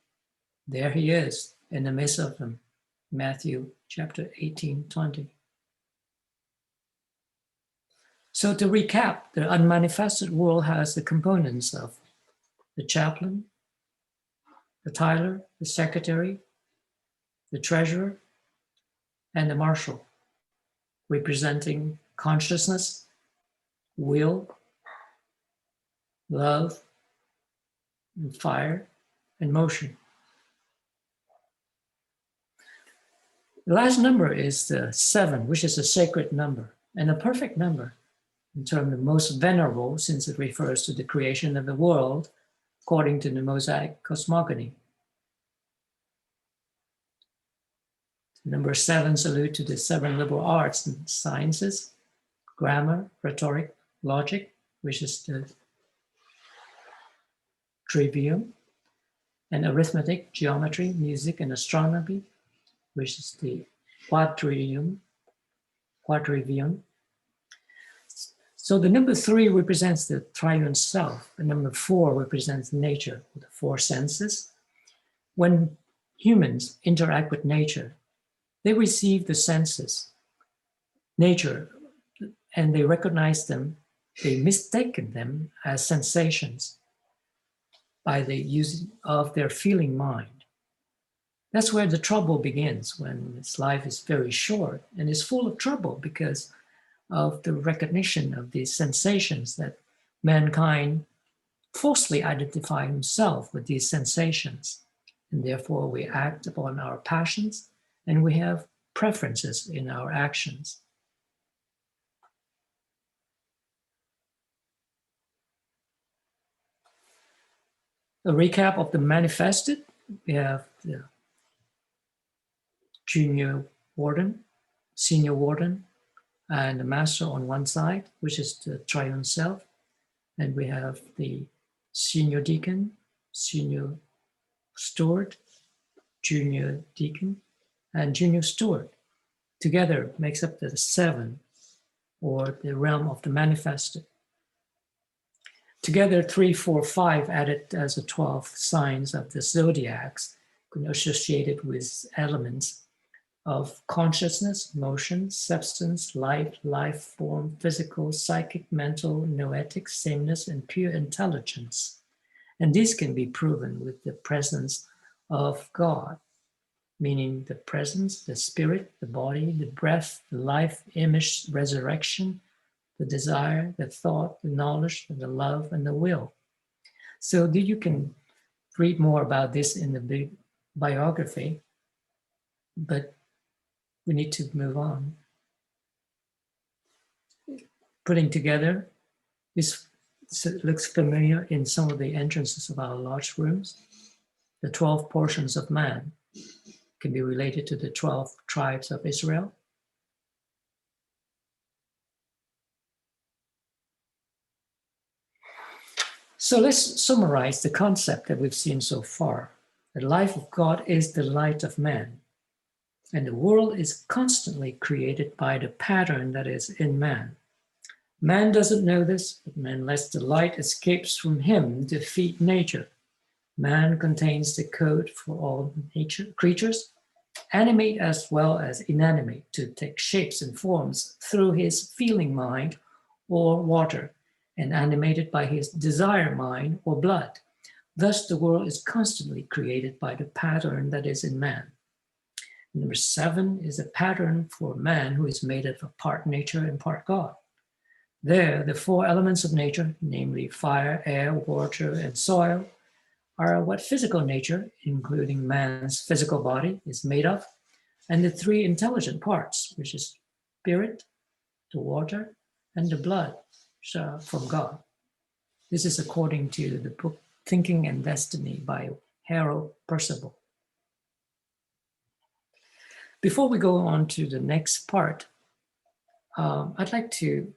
there he is in the midst of them. Matthew chapter 18, 20. So to recap, the unmanifested world has the components of the chaplain, the titler, the secretary, the treasurer, and the marshal, representing consciousness, will, love, and fire, and motion. The last number is the 7, which is a sacred number and a perfect number in terms of most venerable, since it refers to the creation of the world according to the Mosaic cosmogony. Number 7 allude to the 7 liberal arts and sciences, grammar, rhetoric, logic, which is the trivium, and arithmetic, geometry, music, and astronomy, which is the quadrivium. So the number 3 represents the triune self, and number 4 represents nature, the 4 senses. When humans interact with nature, they receive the senses, nature, and they recognize them, they mistaken them as sensations by the use of their feeling mind. That's where the trouble begins, when this life is very short and is full of trouble because of the recognition of these sensations that mankind falsely identify himself with these sensations. And therefore we act upon our passions and we have preferences in our actions. A recap of the manifested, we have the junior warden, senior warden, and the master on one side, which is the triune self. And we have the senior deacon, senior steward, junior deacon, and junior steward. Together makes up the 7, or the realm of the manifested. Together, 3, 4, 5 added as the 12 signs of the zodiacs, associated with elements of consciousness, motion, substance, light, life form, physical, psychic, mental, noetic, sameness, and pure intelligence. And these can be proven with the presence of God, meaning the presence, the spirit, the body, the breath, the life, image, resurrection, the desire, the thought, the knowledge, the love, and the will. So you can read more about this in the big biography, but we need to move on. Putting together, this looks familiar in some of the entrances of our large rooms. The 12 portions of man can be related to the 12 tribes of Israel. So let's summarize the concept that we've seen so far. The life of God is the light of man, and the world is constantly created by the pattern that is in man. Man doesn't know this, but man lets the light escapes from him to feed nature. Man contains the code for all nature creatures, animate as well as inanimate, to take shapes and forms through his feeling mind or water, and animated by his desire mind or blood. Thus, the world is constantly created by the pattern that is in man. Number 7 is a pattern for man who is made of part nature and part God. There, the 4 elements of nature, namely fire, air, water, and soil, are what physical nature, including man's physical body, is made of, and the 3 intelligent parts, which is spirit, the water, and the blood, which are from God. This is according to the book Thinking and Destiny by Harold Percival. Before we go on to the next part, I'd like to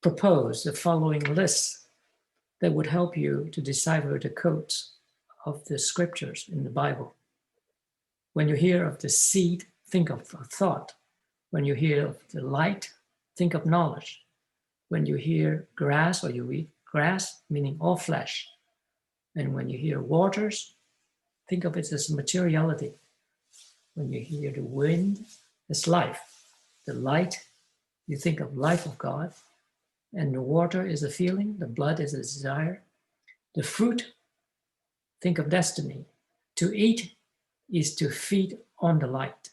propose the following list that would help you to decipher the codes of the scriptures in the Bible. When you hear of the seed, think of a thought. When you hear of the light, think of knowledge. When you hear grass, or you read grass, meaning all flesh. And when you hear waters, think of it as materiality. When you hear the wind, it's life. The light, you think of life of God. And the water is a feeling, the blood is a desire. The fruit, think of destiny. To eat is to feed on the light.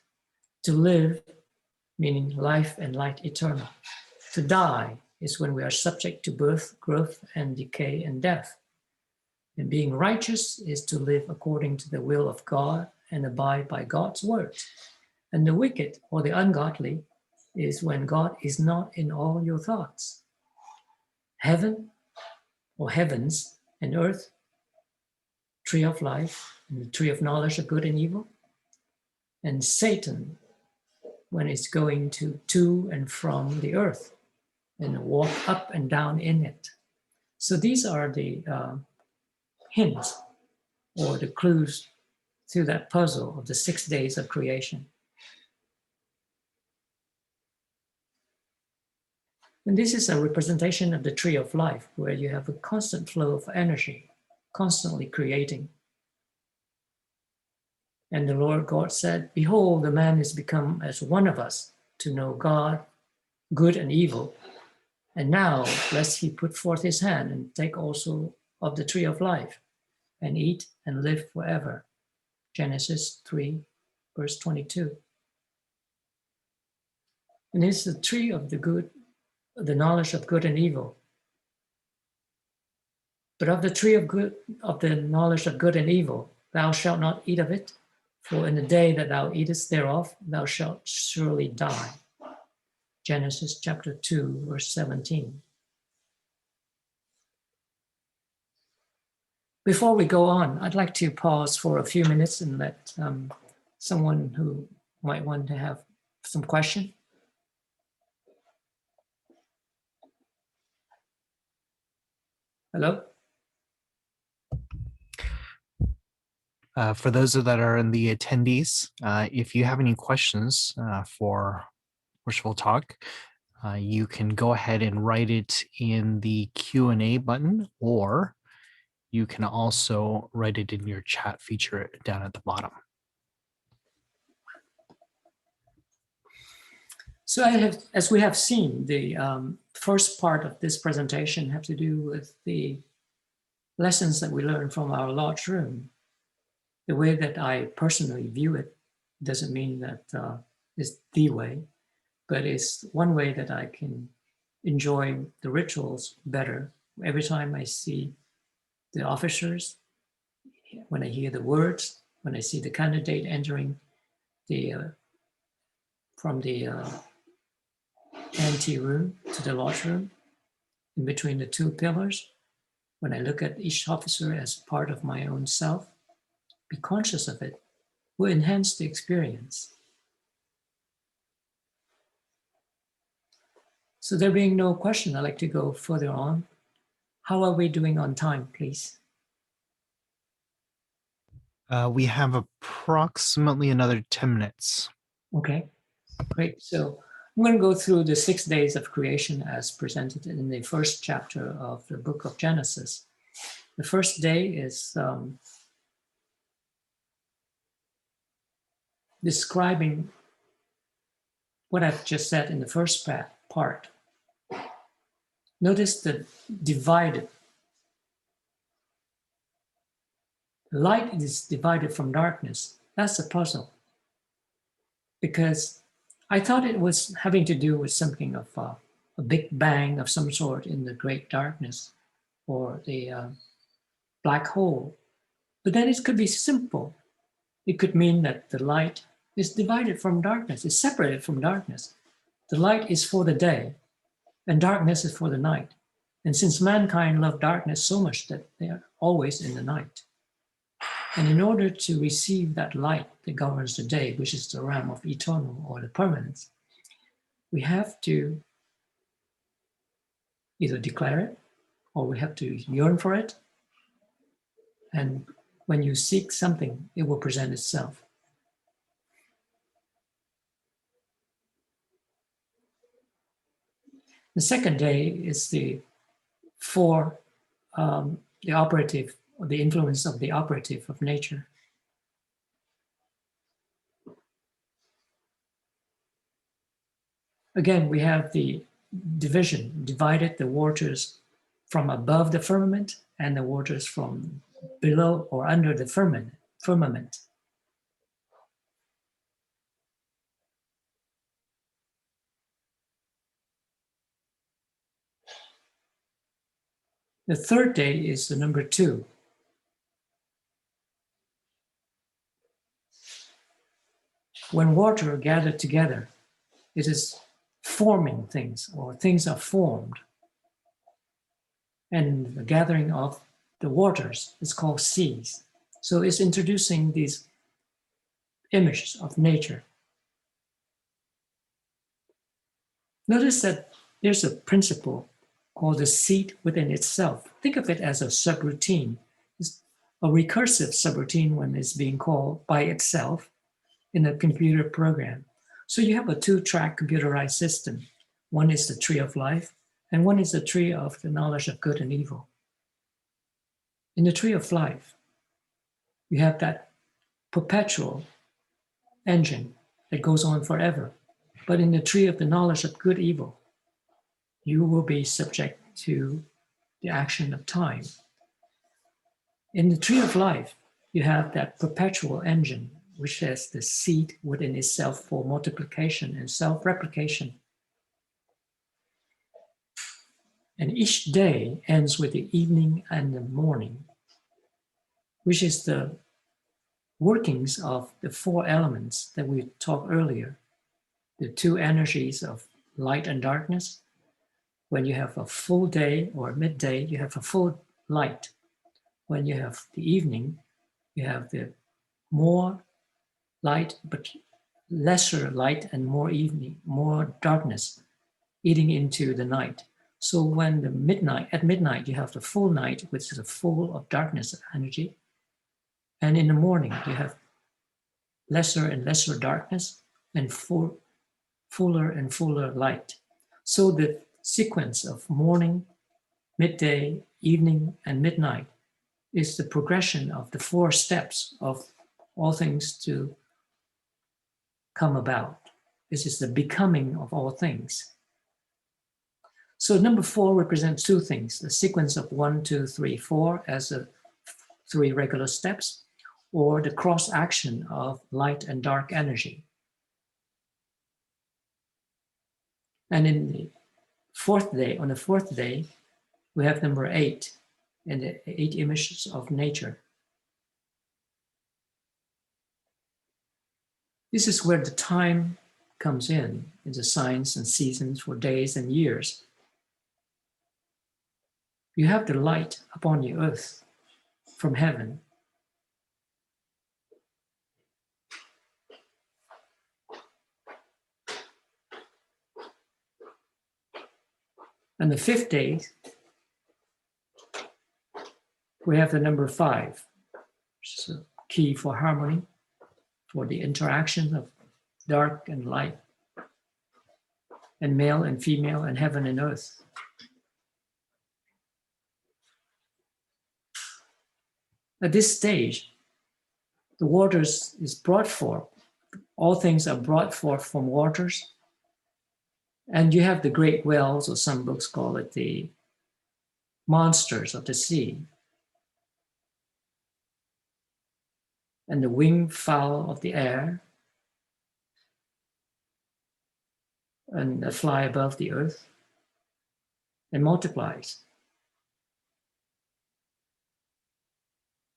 To live, meaning life and light eternal. To die is when we are subject to birth, growth, and decay and death. And being righteous is to live according to the will of God and abide by God's word. And the wicked or the ungodly is when God is not in all your thoughts. Heaven or heavens and earth, tree of life, and the tree of knowledge of good and evil. And Satan, when it's going to and from the earth and walk up and down in it. So these are the hints or the clues to that puzzle of the 6 days of creation. And this is a representation of the tree of life, where you have a constant flow of energy, constantly creating. And the Lord God said, behold, the man is become as one of us to know God, good and evil. And now, lest he put forth his hand and take also of the tree of life and eat and live forever. Genesis 3, verse 22. And it's the tree of the good, the knowledge of good and evil. But of the tree of good, of the knowledge of good and evil, thou shalt not eat of it, for in the day that thou eatest thereof, thou shalt surely die. Genesis chapter 2, verse 17. Before we go on, I'd like to pause for a few minutes and let someone who might want to have some question? Hello? For those that are in the attendees, if you have any questions for Worshipful Talk, you can go ahead and write it in the Q&A button, or you can also write it in your chat feature down at the bottom. So as we have seen, the first part of this presentation have to do with the lessons that we learned from our lodge room. The way that I personally view it doesn't mean that it's the way, but it's one way that I can enjoy the rituals better. Every time I see the officers, when I hear the words, when I see the candidate entering from the ante room to the lodge room, in between the two pillars, when I look at each officer as part of my own self, be conscious of it, will enhance the experience. So there being no question, I'd like to go further on. How are we doing on time, please? We have approximately another 10 minutes. Okay, great. So I'm going to go through the 6 days of creation as presented in the first chapter of the book of Genesis. The first day is describing what I've just said in the first part. Notice the divided. Light is divided from darkness. That's a puzzle. Because I thought it was having to do with something of a big bang of some sort in the great darkness or the black hole. But then it could be simple. It could mean that the light is divided from darkness, is separated from darkness. The light is for the day and darkness is for the night. And since mankind loved darkness so much that they are always in the night. And in order to receive that light that governs the day, which is the realm of eternal or the permanence, we have to either declare it or we have to yearn for it. And when you seek something, it will present itself. The second day is the operative, or the influence of the operative of nature. Again, we have the division, divided the waters from above the firmament and the waters from below or under the firmament. The third day is the number 2. When water gathered together, it is forming things, or things are formed. And the gathering of the waters is called seas. So it's introducing these images of nature. Notice that there's a principle called the seat within itself. Think of it as a subroutine. It's a recursive subroutine when it's being called by itself in a computer program. So you have a 2-track computerized system. One is the tree of life, and one is the tree of the knowledge of good and evil. In the tree of life, you have that perpetual engine that goes on forever. But in the tree of the knowledge of good and evil, you will be subject to the action of time. In the tree of life, you have that perpetual engine, which has the seed within itself for multiplication and self-replication. And each day ends with the evening and the morning, which is the workings of the 4 elements that we talked earlier. The 2 energies of light and darkness. When you have a full day or midday, you have a full light. When you have the evening, you have the more light, but lesser light and more evening, more darkness eating into the night. So when at midnight, you have the full night, which is full of darkness energy. And in the morning, you have lesser and lesser darkness and fuller and fuller light. So the sequence of morning, midday, evening, and midnight is the progression of the 4 steps of all things to come about. This is the becoming of all things. So number 4 represents 2 things, the sequence of 1, 2, 3, 4 as the 3 regular steps, or the cross action of light and dark energy. And in the 4th day, on the 4th day, we have number 8 and the 8 images of nature. This is where the time comes in the signs and seasons for days and years. You have the light upon the earth from heaven. And the 5th day, we have the number 5, which is a key for harmony, for the interaction of dark and light, and male and female, and heaven and earth. At this stage, the waters is brought forth. All things are brought forth from waters. And you have the great whales, or some books call it the monsters of the sea. And the winged fowl of the air, and that fly above the earth and multiplies.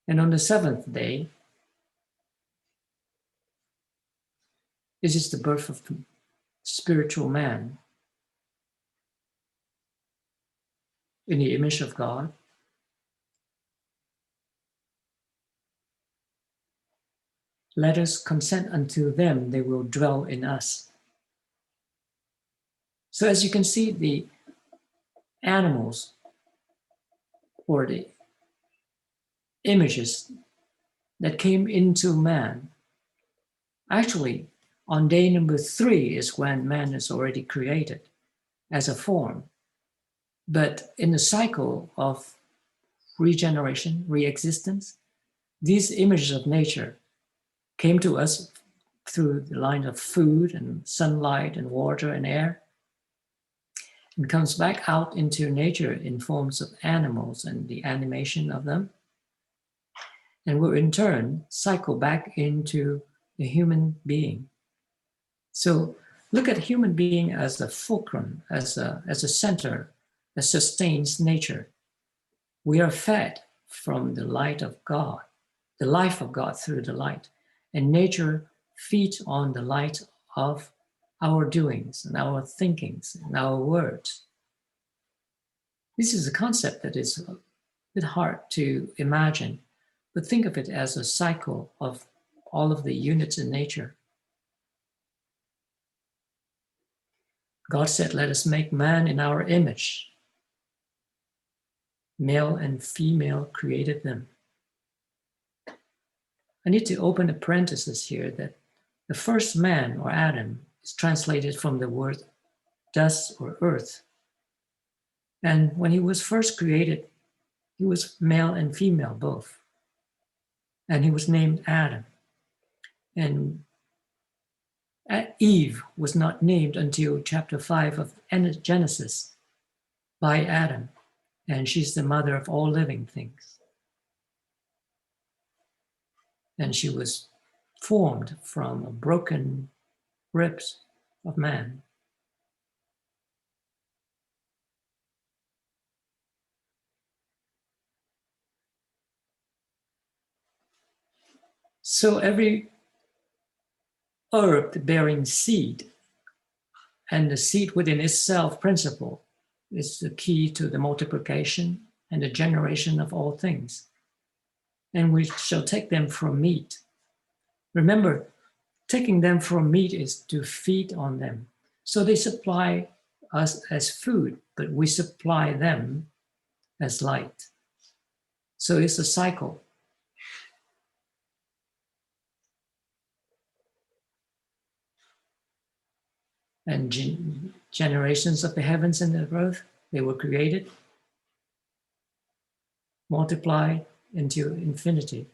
And on the 7th day, this is the birth of the spiritual man in the image of God. Let us consent unto them, they will dwell in us. So as you can see, the animals or the images that came into man, actually on day number 3 is when man is already created as a form. But in the cycle of regeneration, re-existence, these images of nature came to us through the line of food and sunlight and water and air, and comes back out into nature in forms of animals and the animation of them, and will in turn cycle back into the human being. So look at human being as a fulcrum, as a center that sustains nature. We are fed from the light of God, the life of God through the light, and nature feeds on the light of our doings and our thinkings and our words. This is a concept that is a bit hard to imagine, but think of it as a cycle of all of the units in nature. God said, let us make man in our image. Male and female created them. I need to open a parenthesis here that the first man, or Adam, is translated from the word dust or earth. And when he was first created, he was male and female both. And he was named Adam. And Eve was not named until chapter 5 of Genesis by Adam. And she's the mother of all living things. And she was formed from broken ribs of man. So every herb bearing seed, and the seed within itself principle, is the key to the multiplication and the generation of all things. And we shall take them for meat. Remember, taking them from meat is to feed on them. So they supply us as food, but we supply them as light. So it's a cycle. And generations of the heavens and the earth, they were created, multiplied into infinity.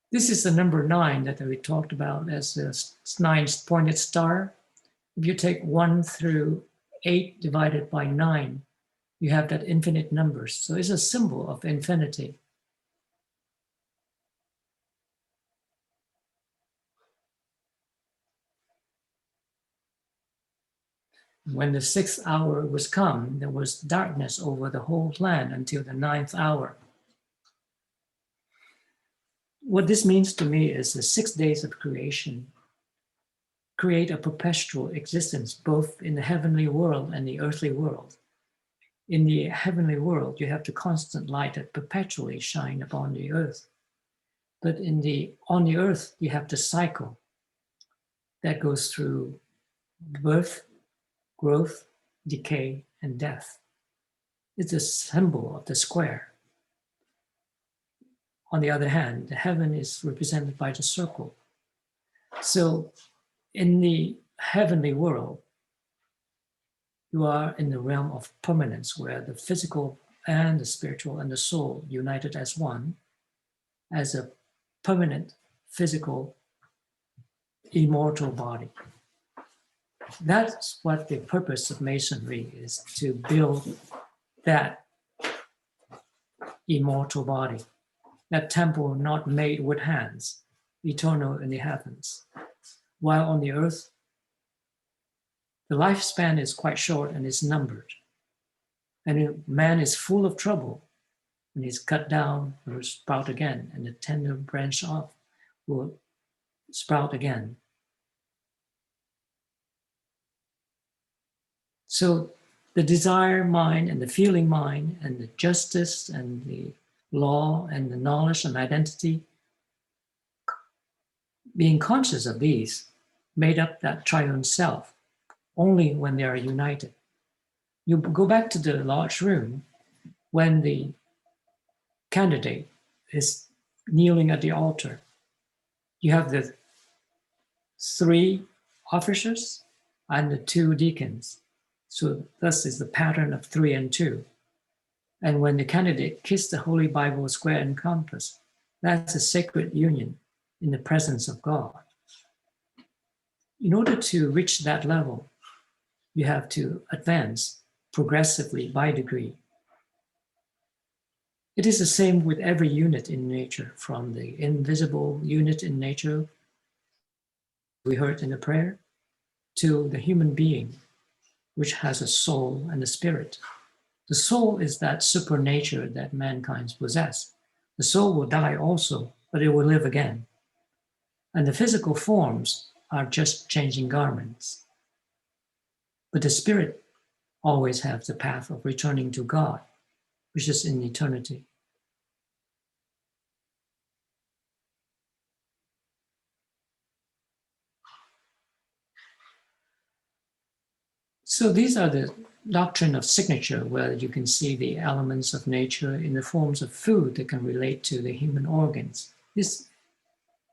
This is the number 9 that we talked about as the 9 pointed star. If you take 1 through 8 divided by 9, you have that infinite numbers. So it's a symbol of infinity. When the 6th hour was come, there was darkness over the whole land until the 9th hour. What this means to me is the 6 days of creation create a perpetual existence, both in the heavenly world and the earthly world. In the heavenly world, you have the constant light that perpetually shine upon the earth. But on the earth, you have the cycle that goes through birth, growth, decay, and death. It's a symbol of the square. On the other hand, the heaven is represented by the circle. So in the heavenly world, you are in the realm of permanence, where the physical and the spiritual and the soul united as one, as a permanent, physical, immortal body. That's what the purpose of Masonry is, to build that immortal body, that temple not made with hands, eternal in the heavens. While on the earth, the lifespan is quite short and is numbered. And man is full of trouble. When he's cut down, it will sprout again, and the tender branch off will sprout again. So the desire mind and the feeling mind and the justice and the law and the knowledge and identity, being conscious of these, made up that triune self only when they are united. You go back to the large room when the candidate is kneeling at the altar. You have the 3 officers and the 2 deacons. So thus is the pattern of 3 and 2. And when the candidate kissed the Holy Bible square and compass, that's a sacred union in the presence of God. In order to reach that level, you have to advance progressively by degree. It is the same with every unit in nature, from the invisible unit in nature we heard in the prayer, to the human being, which has a soul and a spirit. The soul is that supernature that mankind possess. The soul will die also, but it will live again. And the physical forms are just changing garments. But the spirit always has the path of returning to God, which is in eternity. So these are the doctrine of signature, where you can see the elements of nature in the forms of food that can relate to the human organs. This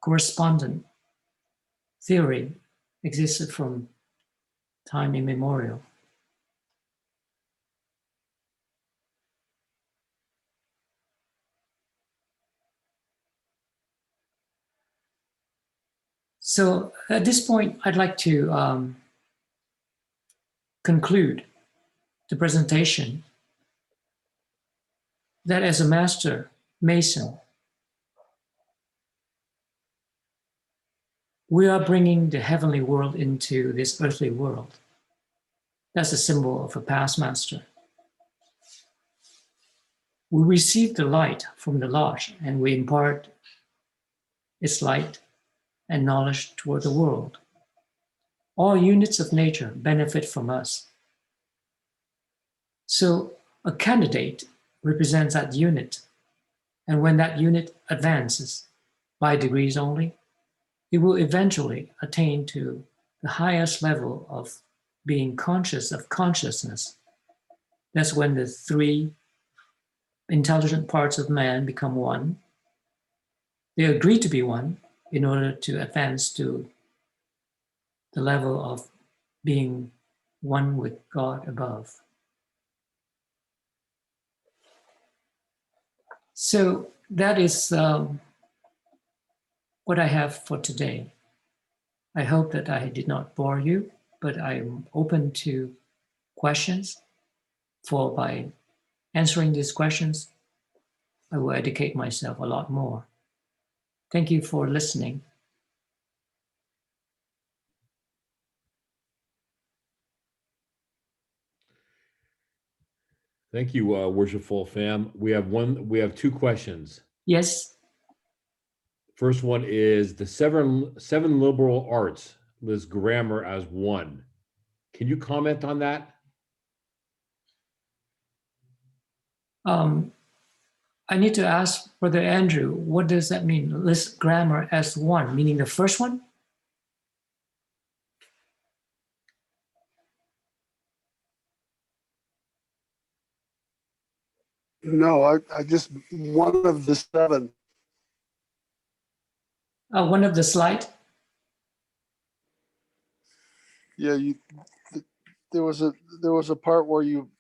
correspondent theory existed from time immemorial. So at this point, I'd like to conclude the presentation that as a master Mason, we are bringing the heavenly world into this earthly world. That's a symbol of a past master. We receive the light from the Lodge and we impart its light and knowledge toward the world. All units of nature benefit from us. So a candidate represents that unit. And when that unit advances by degrees only, it will eventually attain to the highest level of being conscious of consciousness. That's when the three intelligent parts of man become one. They agree to be one in order to advance to the level of being one with God above. So that is what I have for today. I hope that I did not bore you, but I'm open to questions. For by answering these questions, I will educate myself a lot more. Thank you for listening. Thank you, worshipful fam. We have two questions. Yes. First one is the seven liberal arts lists grammar as one. Can you comment on that? I need to ask Brother Andrew, what does that mean? List grammar as one, meaning the first one? No, I just, one of the seven. One of the slide? Yeah, there was a part where you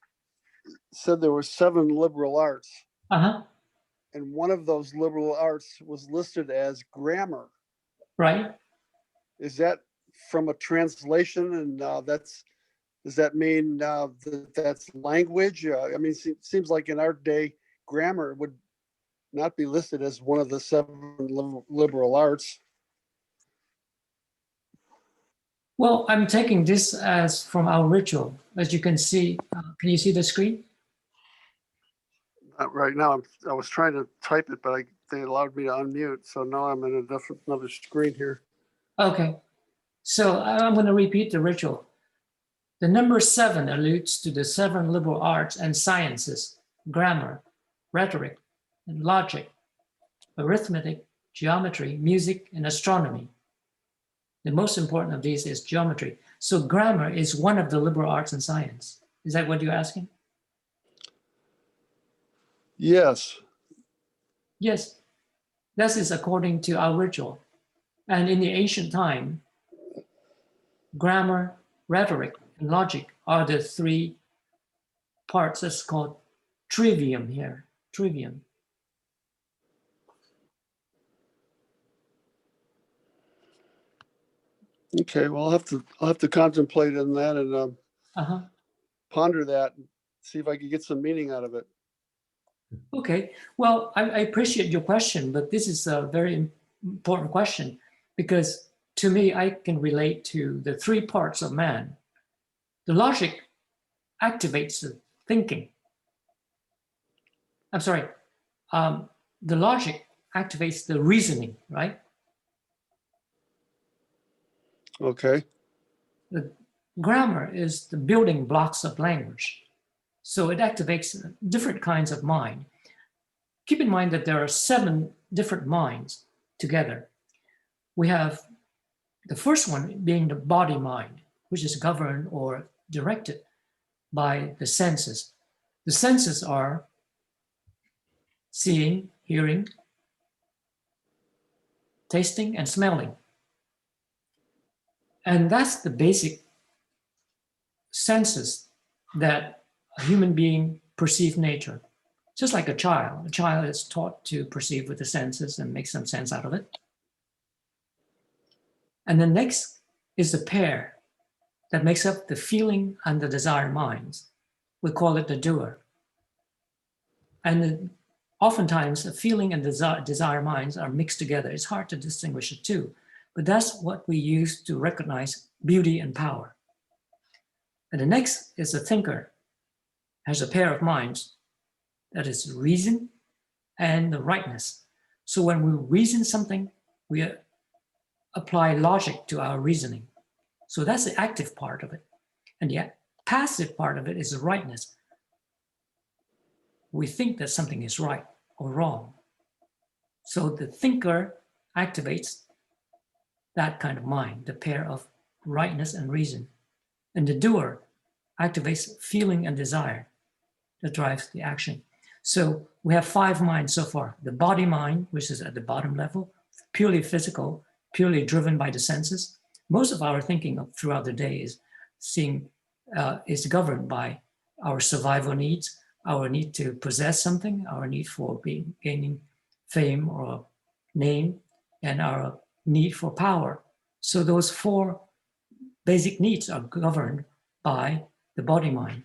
said there were seven liberal arts, Uh-huh, and one of those liberal arts was listed as grammar. right. Is that from a translation? And does that mean that's language? I mean, it seems like in our day, grammar would not be listed as one of the seven liberal arts. Well, I'm taking this as from our ritual. As you can see, can you see the screen? Not right now. I was trying to type it, but they allowed me to unmute. So now I'm in another screen here. Okay, so I'm going to repeat the ritual. The number 7 alludes to the 7 liberal arts and sciences: grammar, rhetoric, and logic, arithmetic, geometry, music, and astronomy. The most important of these is geometry. So grammar is one of the liberal arts and science. Is that what you're asking? Yes. Yes, that is according to our ritual. And in the ancient time, grammar, rhetoric, and logic are the 3 parts that's called trivium here, trivium. Okay. Well, I'll have to contemplate on that and ponder that and see if I can get some meaning out of it. Okay, well, I appreciate your question, but this is a very important question because to me, I can relate to the 3 parts of man. The logic activates the thinking. I'm sorry, the logic activates the reasoning, right? Okay. The grammar is the building blocks of language. So it activates different kinds of mind. Keep in mind that there are 7 different minds together. We have the first one being the body mind, which is governed or directed by the senses. The senses are seeing, hearing, tasting, and smelling. And that's the basic senses that a human being perceives nature. Just like a child. A child is taught to perceive with the senses and make some sense out of it. And then next is the pair that makes up the feeling and the desire minds. We call it the doer. And oftentimes the feeling and desire minds are mixed together. It's hard to distinguish the two, but that's what we use to recognize beauty and power. And the next is the thinker, has a pair of minds that is reason and the rightness. So when we reason something, we apply logic to our reasoning. So that's the active part of it. And the passive part of it is the rightness. We think that something is right or wrong. So the thinker activates that kind of mind, the pair of rightness and reason. And the doer activates feeling and desire that drives the action. So we have 5 minds so far. The body mind, which is at the bottom level, purely physical, purely driven by the senses. Most of our thinking throughout the day is governed by our survival needs, our need to possess something, our need for gaining fame or name, and our need for power. So those 4 basic needs are governed by the body mind,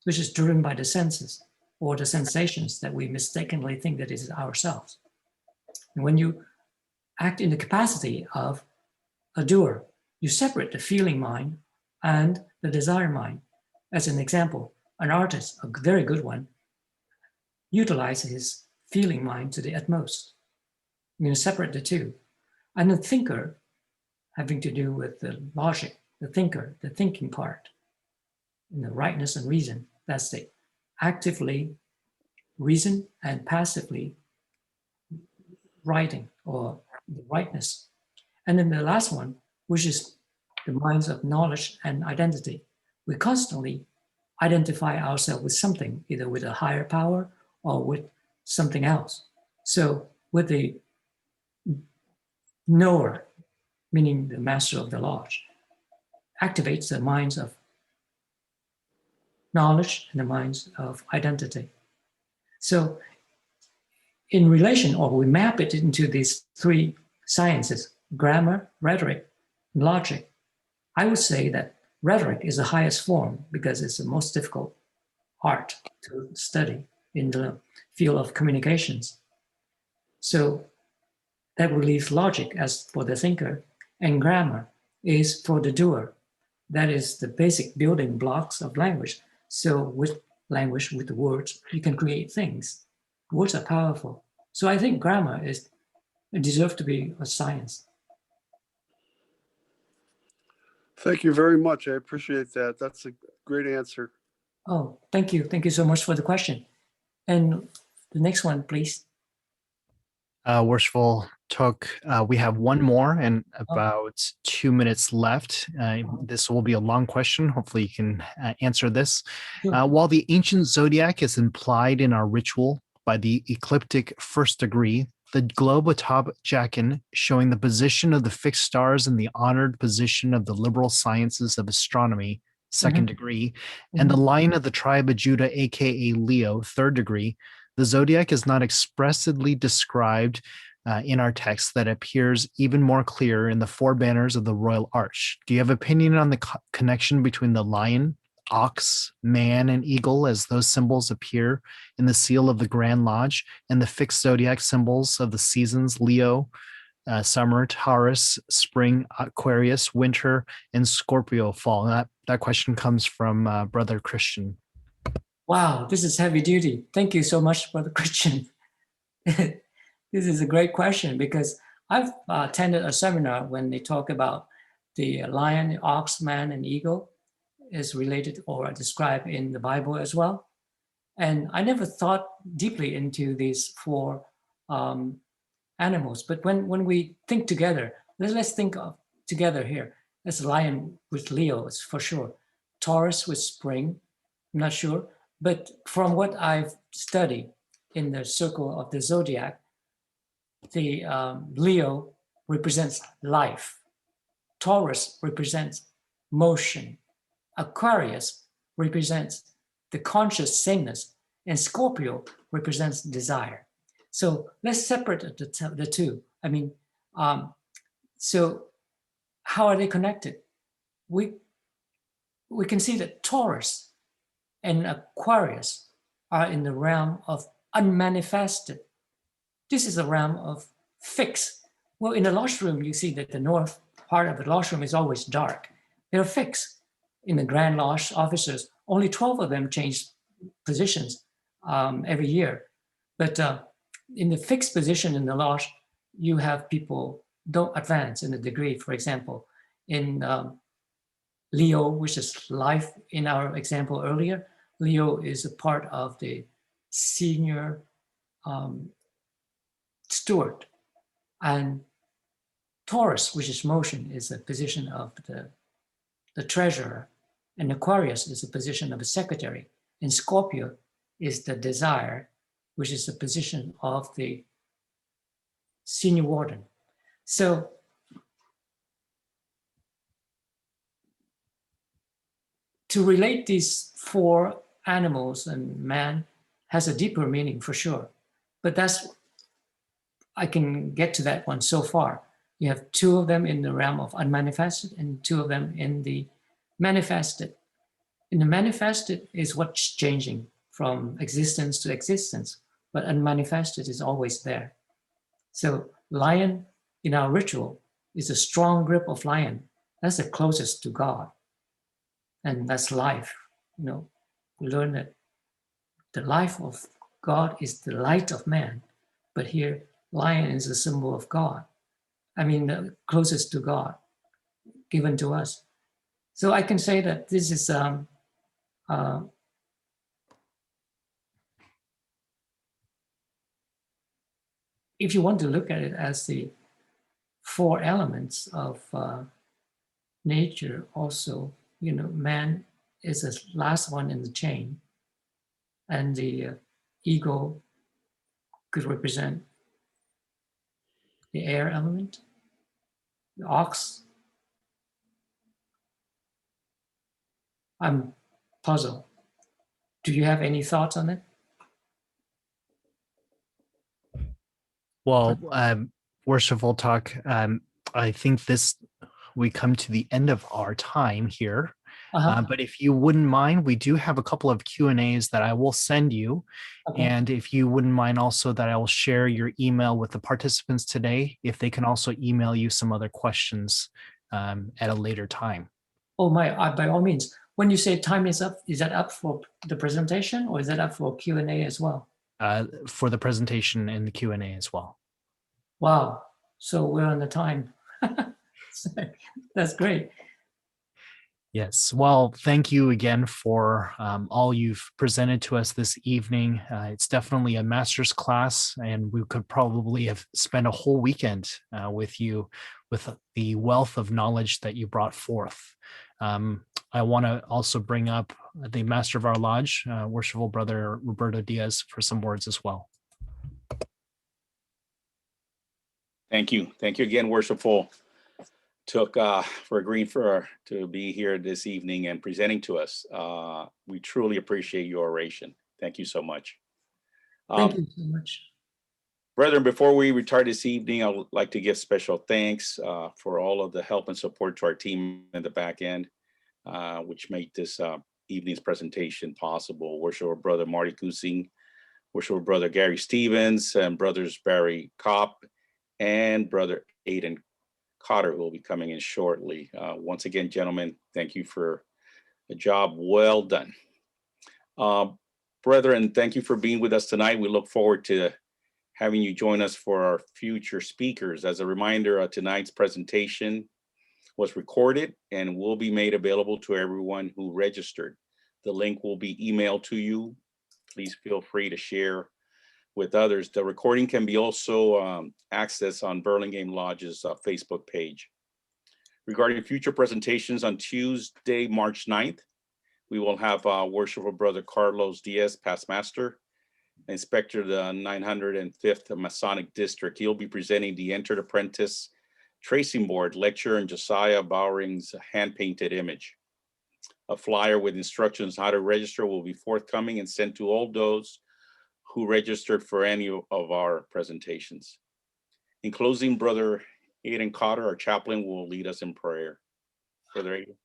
which is driven by the senses or the sensations that we mistakenly think that is ourselves. And when you act in the capacity of a doer, you separate the feeling mind and the desire mind. As an example, an artist, a very good one, utilizes his feeling mind to the utmost. You're going to separate the two. And the thinker, having to do with the logic, the thinker, the thinking part, and the rightness and reason, that's the actively reason and passively writing or the rightness. And then the last one, which is the minds of knowledge and identity. We constantly identify ourselves with something, either with a higher power or with something else. So with the knower, meaning the master of the lodge, activates the minds of knowledge and the minds of identity. So in relation, or we map it into these 3 sciences, grammar, rhetoric, and logic, I would say that rhetoric is the highest form because it's the most difficult art to study in the field of communications. So that would leave logic as for the thinker, and grammar is for the doer. That is the basic building blocks of language. So with language, with the words, you can create things. Words are powerful. So I think grammar deserves to be a science. Thank you very much. I appreciate that. That's a great answer. Oh, thank you. Thank you so much for the question. And the next one, please. Worshipful Took, we have one more and about 2 minutes left. This will be a long question. Hopefully you can answer this. Sure. While the ancient zodiac is implied in our ritual by the ecliptic first degree, the globe atop Jachin, showing the position of the fixed stars and the honored position of the liberal sciences of astronomy, second degree, and the line of the tribe of Judah, aka Leo, third degree, the zodiac is not expressly described in our text that appears even more clear in the 4 banners of the royal arch. Do you have opinion on the connection between the lion, ox, man, and eagle as those symbols appear in the seal of the Grand Lodge, and the fixed zodiac symbols of the seasons, Leo, summer, Taurus, spring, Aquarius, winter, and Scorpio fall? That question comes from Brother Christian. Wow, this is heavy duty. Thank you so much, Brother Christian. This is a great question because I've attended a seminar when they talk about the lion, the ox, man, and eagle is related or described in the Bible as well. And I never thought deeply into these 4 animals. But when we think together, let's think of together here. There's a lion with Leo, it's for sure. Taurus with spring, I'm not sure. But from what I've studied in the circle of the zodiac, the Leo represents life. Taurus represents motion. Aquarius represents the conscious sameness, and Scorpio represents desire. So let's separate the 2. I mean, so how are they connected? We can see that Taurus and Aquarius are in the realm of unmanifested. This is a realm of fixed. Well, in the lodge room, you see that the north part of the lodge room is always dark. They're fixed. In the Grand Lodge officers, only 12 of them change positions every year. But in the fixed position in the lodge, you have people don't advance in the degree. For example, in Leo, which is life in our example earlier, Leo is a part of the senior steward. And Taurus, which is motion, is a position of the treasurer. And Aquarius is a position of a secretary. And Scorpio is the desire, which is a position of the senior warden. So to relate these four animals and man has a deeper meaning for sure. But I can get to that one so far. You have two of them in the realm of unmanifested and two of them in the manifested. In the manifested is what's changing from existence to existence, but unmanifested is always there. So lion in our ritual is a strong grip of lion. That's the closest to God. And that's life. We learn that the life of God is the light of man. But here, lion is a symbol of God. I mean, the closest to God, given to us. So I can say that this is if you want to look at it as the four elements of nature also, man is the last one in the chain. And the ego could represent the air element, the ox. I'm puzzled. Do you have any thoughts on it? Well, worshipful talk. I think we come to the end of our time here. But if you wouldn't mind, we do have a couple of Q&As that I will send you. Okay. And if you wouldn't mind also that I will share your email with the participants today, if they can also email you some other questions at a later time. Oh my, by all means. When you say time is up, is that up for the presentation or is that up for Q&A as well? For the presentation and the Q&A as well. Wow, so we're on the time. That's great. Yes, well, thank you again for all you've presented to us this evening. It's definitely a master's class, and we could probably have spent a whole weekend with you with the wealth of knowledge that you brought forth. I want to also bring up the master of our lodge, worshipful brother Roberto Diaz, for some words as well. Thank you. Thank you again, worshipful. For agreeing to be here this evening and presenting to us. We truly appreciate your oration. Thank you so much. Thank you so much. Brethren, before we retire this evening, I would like to give special thanks for all of the help and support to our team in the back end, which made this evening's presentation possible. Worshipful Brother Marty Kusing, Worshipful Brother Gary Stevens, and Brothers Barry Kopp, and Brother Aiden Cotter, who will be coming in shortly. Once again, gentlemen, thank you for a job well done. Brethren, thank you for being with us tonight. We look forward to having you join us for our future speakers. As a reminder, tonight's presentation was recorded and will be made available to everyone who registered. The link will be emailed to you. Please feel free to share with others. The recording can be also accessed on Burlingame Lodge's Facebook page. Regarding future presentations, on Tuesday, March 9th, we will have worshipful Brother Carlos Diaz, past master, inspector of the 905th Masonic District. He'll be presenting the Entered Apprentice Tracing Board lecture and Josiah Bowering's hand-painted image. A flyer with instructions on how to register will be forthcoming and sent to all those who registered for any of our presentations. In closing, Brother Aiden Cotter, our chaplain, will lead us in prayer. Brother Aiden.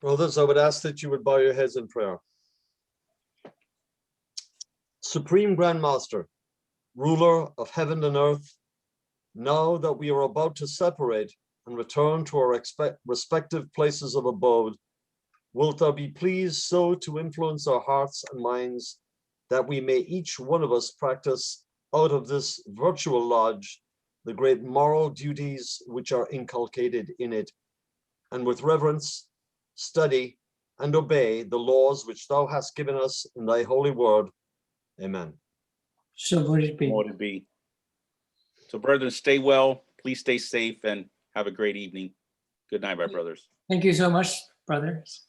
Brothers, I would ask that you would bow your heads in prayer. Supreme Grand Master, ruler of heaven and earth, now that we are about to separate and return to our respective places of abode, wilt thou be pleased so to influence our hearts and minds that we may each one of us practice out of this virtual lodge the great moral duties which are inculcated in it, and with reverence study and obey the laws which thou hast given us in thy holy word. Amen. So would it be. More to be. So brethren, stay well, please stay safe, and have a great evening. Good night, my brothers. Thank you so much, brothers.